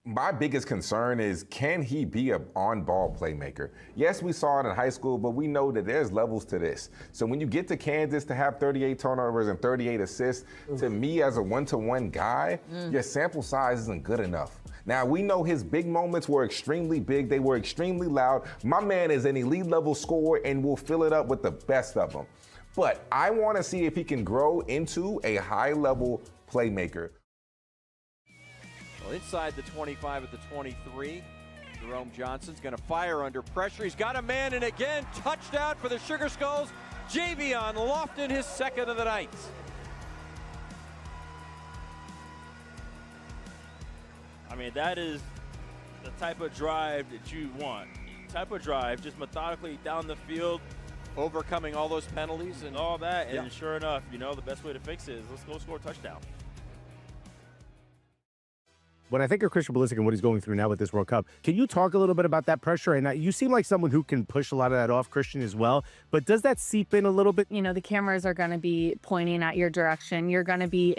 My biggest concern is, can he be an on-ball playmaker? Yes, we saw it in high school, but we know that there's levels to this. So when you get to Kansas to have 38 turnovers and 38 assists, to me as a one-to-one guy, your sample size isn't good enough. Now, we know his big moments were extremely big. They were extremely loud. My man is an elite level scorer and will fill it up with the best of them. But I want to see if he can grow into a high-level playmaker. Well, inside the 25 at the 23, Jerome Johnson's going to fire under pressure. He's got a man, and again, touchdown for the Sugar Skulls. Javion Lofton, his second of the night. I mean, that is the type of drive that you want. Type of drive, just methodically down the field, Overcoming all those penalties and all that. And sure enough, you know, the best way to fix it is let's go score a touchdown. When I think of Christian Pulisic and what he's going through now with this World Cup, can you talk a little bit about that pressure? And you seem like someone who can push a lot of that off, Christian, as well. But does that seep in a little bit? You know, the cameras are going to be pointing at your direction. You're going to be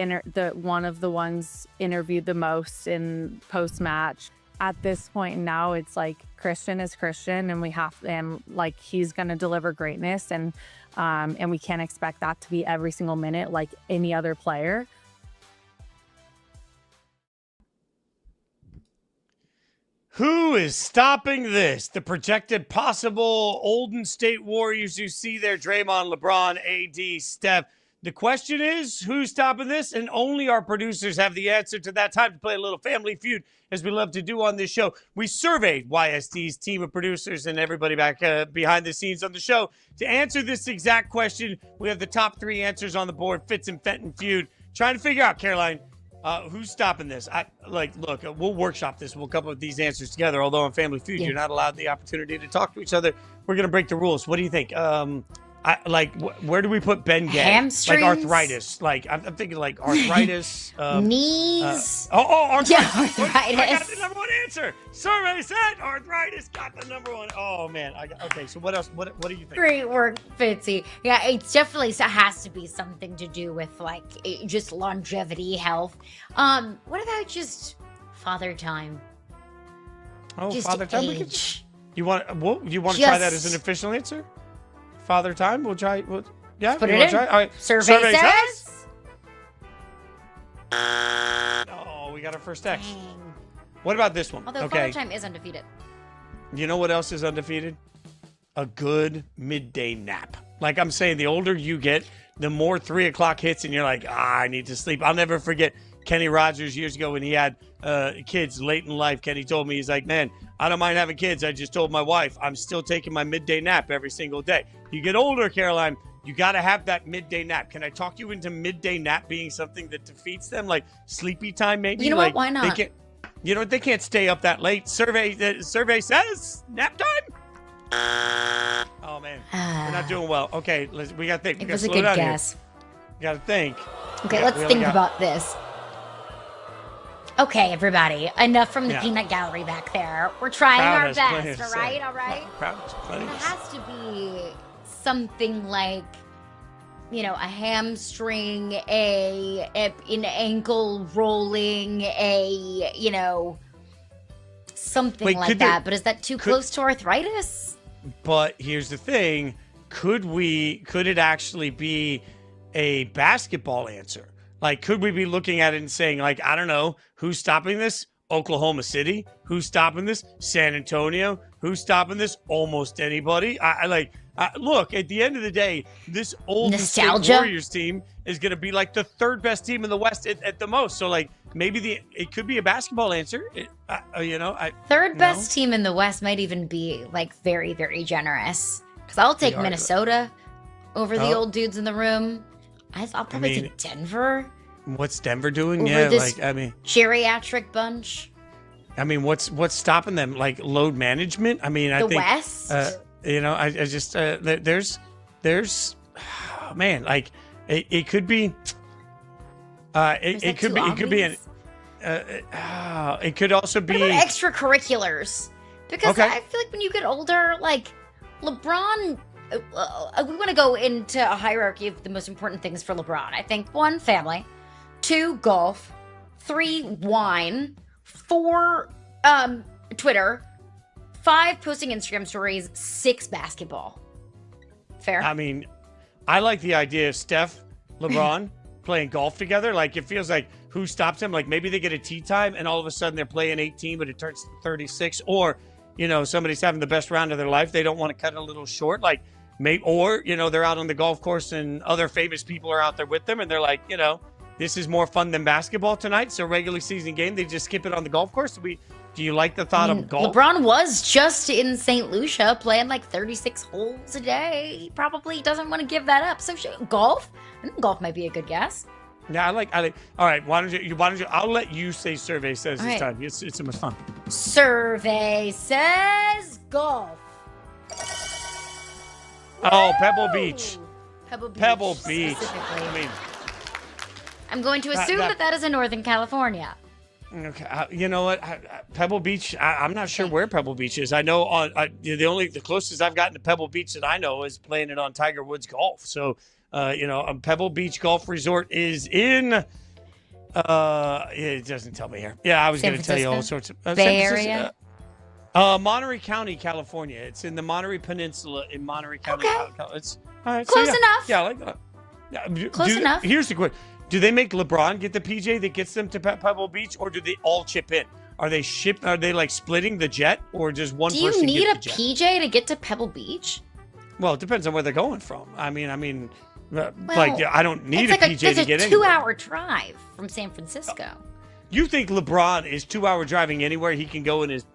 one of the ones interviewed the most in post-match. At this point now, it's like Christian is Christian, and like he's going to deliver greatness, and we can't expect that to be every single minute like any other player. Who is stopping this? The projected possible Olden State Warriors you see there, Draymond, LeBron, AD, Steph. The question is, who's stopping this? And only our producers have the answer to that. Time to play a little Family Feud, as we love to do on this show. We surveyed YSD's team of producers and everybody back behind the scenes on the show to answer this exact question. We have the top three answers on the board, Fitz and Fenton Feud. Trying to figure out, Caroline, who's stopping this? Look, we'll workshop this. We'll come up with these answers together. Although on Family Feud, you're not allowed the opportunity to talk to each other. We're going to break the rules. What do you think? Where do we put Ben Gay? Hamstrings? Like arthritis. Like I'm thinking like arthritis. Knees. Arthritis. Yeah, arthritis. I got the number one answer. Survey said arthritis got the number one. Oh man. Okay. So what else? What do you think? Great work, Fitzy. Yeah, it's definitely has to be something to do with like just longevity, health. What about just father time? Oh, just father time. age. You want to try that as an official answer? Father time. We'll try. Yeah. Put it in. Try? All right. Survey says. Oh, we got our first X. Dang. What about this one? Although Father Time is undefeated. You know what else is undefeated? A good midday nap. Like I'm saying, the older you get, the more 3 o'clock hits and you're like, I need to sleep. I'll never forget Kenny Rogers years ago when he had kids late in life. Kenny told me, he's like, man, I don't mind having kids. I just told my wife, I'm still taking my midday nap every single day. You get older, Caroline, you got to have that midday nap. Can I talk you into midday nap being something that defeats them? Like sleepy time, maybe? You know what? Why not? They can't stay up that late. Survey says nap time. Oh, man. We're not doing well. Okay, we got to think. It was a good guess. We got to think. Okay, let's think about this. Okay, everybody. Enough from the peanut gallery back there. We're trying our best, all right? All right? It has to be something like, you know, a hamstring, an ankle rolling, something like that. But is that too close to arthritis? But here's the thing. Could it actually be a basketball answer? Like, could we be looking at it and saying, like, I don't know, who's stopping this? Oklahoma City? Who's stopping this? San Antonio? Who's stopping this? Almost anybody. Look, at the end of the day, this old State Warriors team is going to be like the third best team in the West at the most. So, like, maybe it could be a basketball answer. Third best team in the West might even be like very, very generous. Because I'll take Minnesota over the old dudes in the room. I'll probably take Denver. What's Denver doing? Over this geriatric bunch. I mean, what's stopping them? Like load management? I mean, I think West. I just there's man, like it could be. It could also be extracurriculars, because I feel like when you get older, like LeBron, we want to go into a hierarchy of the most important things for LeBron. I think 1, family, 2, golf, 3, wine, 4, Twitter, 5, posting Instagram stories, 6, basketball. Fair. I mean, I like the idea of Steph, LeBron playing golf together. Like, it feels like who stops them? Like, maybe they get a tee time and all of a sudden they're playing 18, but it turns to 36. Or, somebody's having the best round of their life. They don't want to cut it a little short. Like, they're out on the golf course and other famous people are out there with them. And they're like, this is more fun than basketball tonight. So regular season game, they just skip it on the golf course. Do you like the thought of golf? LeBron was just in St. Lucia playing like 36 holes a day. He probably doesn't want to give that up. So golf? I think golf might be a good guess. Yeah, I like. All right, why don't you? I'll let you say survey says this time. It's so much fun. Survey says golf. Oh, Pebble Beach. Pebble Beach. I mean, I'm going to assume that is in Northern California. Okay, you know what? Pebble Beach. I'm not sure where Pebble Beach is. I know the closest I've gotten to Pebble Beach that I know is playing it on Tiger Woods Golf. So, Pebble Beach Golf Resort is in. It doesn't tell me here. Yeah, I was going to tell you all sorts of Bay Area. Monterey County, California. It's in the Monterey Peninsula in Monterey County. Okay. It's all right. Close enough. Yeah, I like that. Yeah, Close enough. Here's the question. Do they make LeBron get the PJ that gets them to Pebble Beach, or do they all chip in? Are they like splitting the jet, or just one person? Do you need get a the jet? PJ to get to Pebble Beach? Well, it depends on where they're going from. I mean, I don't need a PJ to get in. It's a 2-hour drive from San Francisco. You think LeBron is 2-hour driving anywhere he can go in his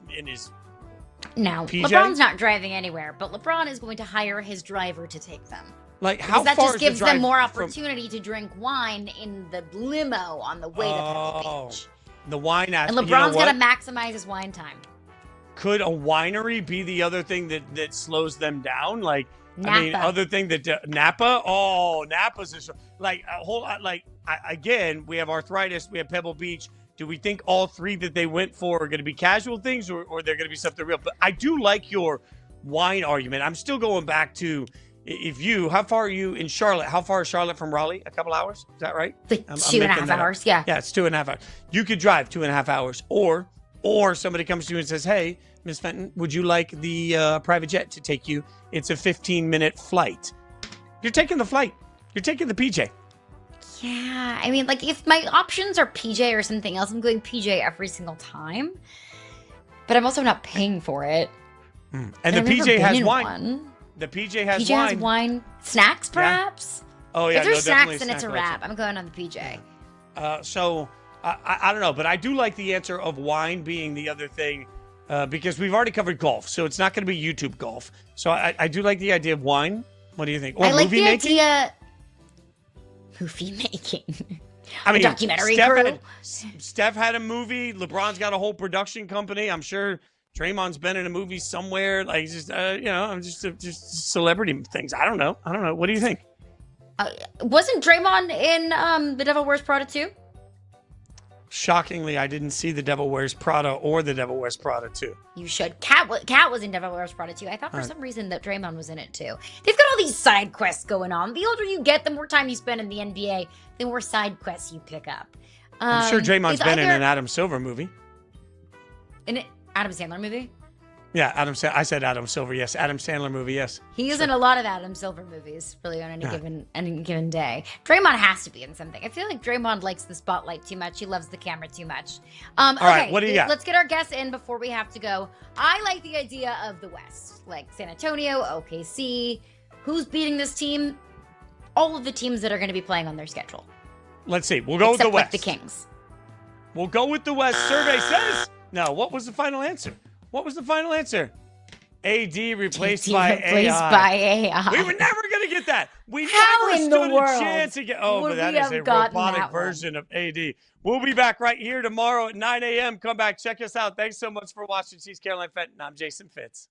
No, PJ? LeBron's not driving anywhere, but LeBron is going to hire his driver to take them. Like, how that far just is the gives them drive more from- opportunity to drink wine in the limo on the way to Pebble Beach. The wine And aspect. LeBron's got to maximize his wine time. Could a winery be the other thing that slows them down? Like, I mean, Napa. other thing that Napa. Oh, Napa's like a whole lot. Like, again, we have arthritis. We have Pebble Beach. Do we think all 3 that they went for are going to be casual things, or they're going to be something real? But I do like your wine argument. I'm still going back to. How far are you in Charlotte? How far is Charlotte from Raleigh? A couple hours? Is that right? Like 2.5 hours, yeah. Yeah, it's 2.5 hours. You could drive 2.5 hours, or somebody comes to you and says, "Hey, Miss Fenton, would you like the private jet to take you? It's a 15-minute flight." You're taking the flight. You're taking the PJ. Yeah, I mean, like, if my options are PJ or something else, I'm going PJ every single time. But I'm also not paying for it. And I've the never PJ been has in wine. one. The PJ has PJ wine. has wine. Snacks, perhaps? Oh, yeah. If there's definitely snacks, then it's a snack wrap. I'm going on the PJ. So I don't know, but I do like the answer of wine being the other thing because we've already covered golf, so it's not going to be YouTube golf. So I do like the idea of wine. What do you think? Or I like movie the making? idea. Movie making. I mean, documentary crew. Steph had a movie. LeBron's got a whole production company. I'm sure Draymond's been in a movie somewhere. Like, just I'm just celebrity things. I don't know. What do you think? Wasn't Draymond in The Devil Wears Prada 2? Shockingly, I didn't see The Devil Wears Prada or The Devil Wears Prada 2. You should. Cat was in Devil Wears Prada 2. I thought for some reason that Draymond was in it too. They've got all these side quests going on. The older you get, the more time you spend in the NBA, the more side quests you pick up. I'm sure Draymond's it's been in either- an Adam Silver movie. An Adam Sandler movie? Yeah, I said Adam Silver. Yes, Adam Sandler movie. Yes. He is in a lot of Adam Silver movies, really, on any given day. Draymond has to be in something. I feel like Draymond likes the spotlight too much. He loves the camera too much. All right, what do you got? Let's get our guests in before we have to go. I like the idea of the West, like San Antonio, OKC. Who's beating this team? All of the teams that are going to be playing on their schedule. Let's see. We'll go with Except the West. like the Kings. We'll go with the West. Survey says no. What was the final answer? AD replaced by AI. We were never going to get that. We How never in the stood a world chance to get. Oh, would but that we is a have gotten robotic that one? version of AD. We'll be back right here tomorrow at 9 a.m. Come back, check us out. Thanks so much for watching. She's Caroline Fenton. I'm Jason Fitz.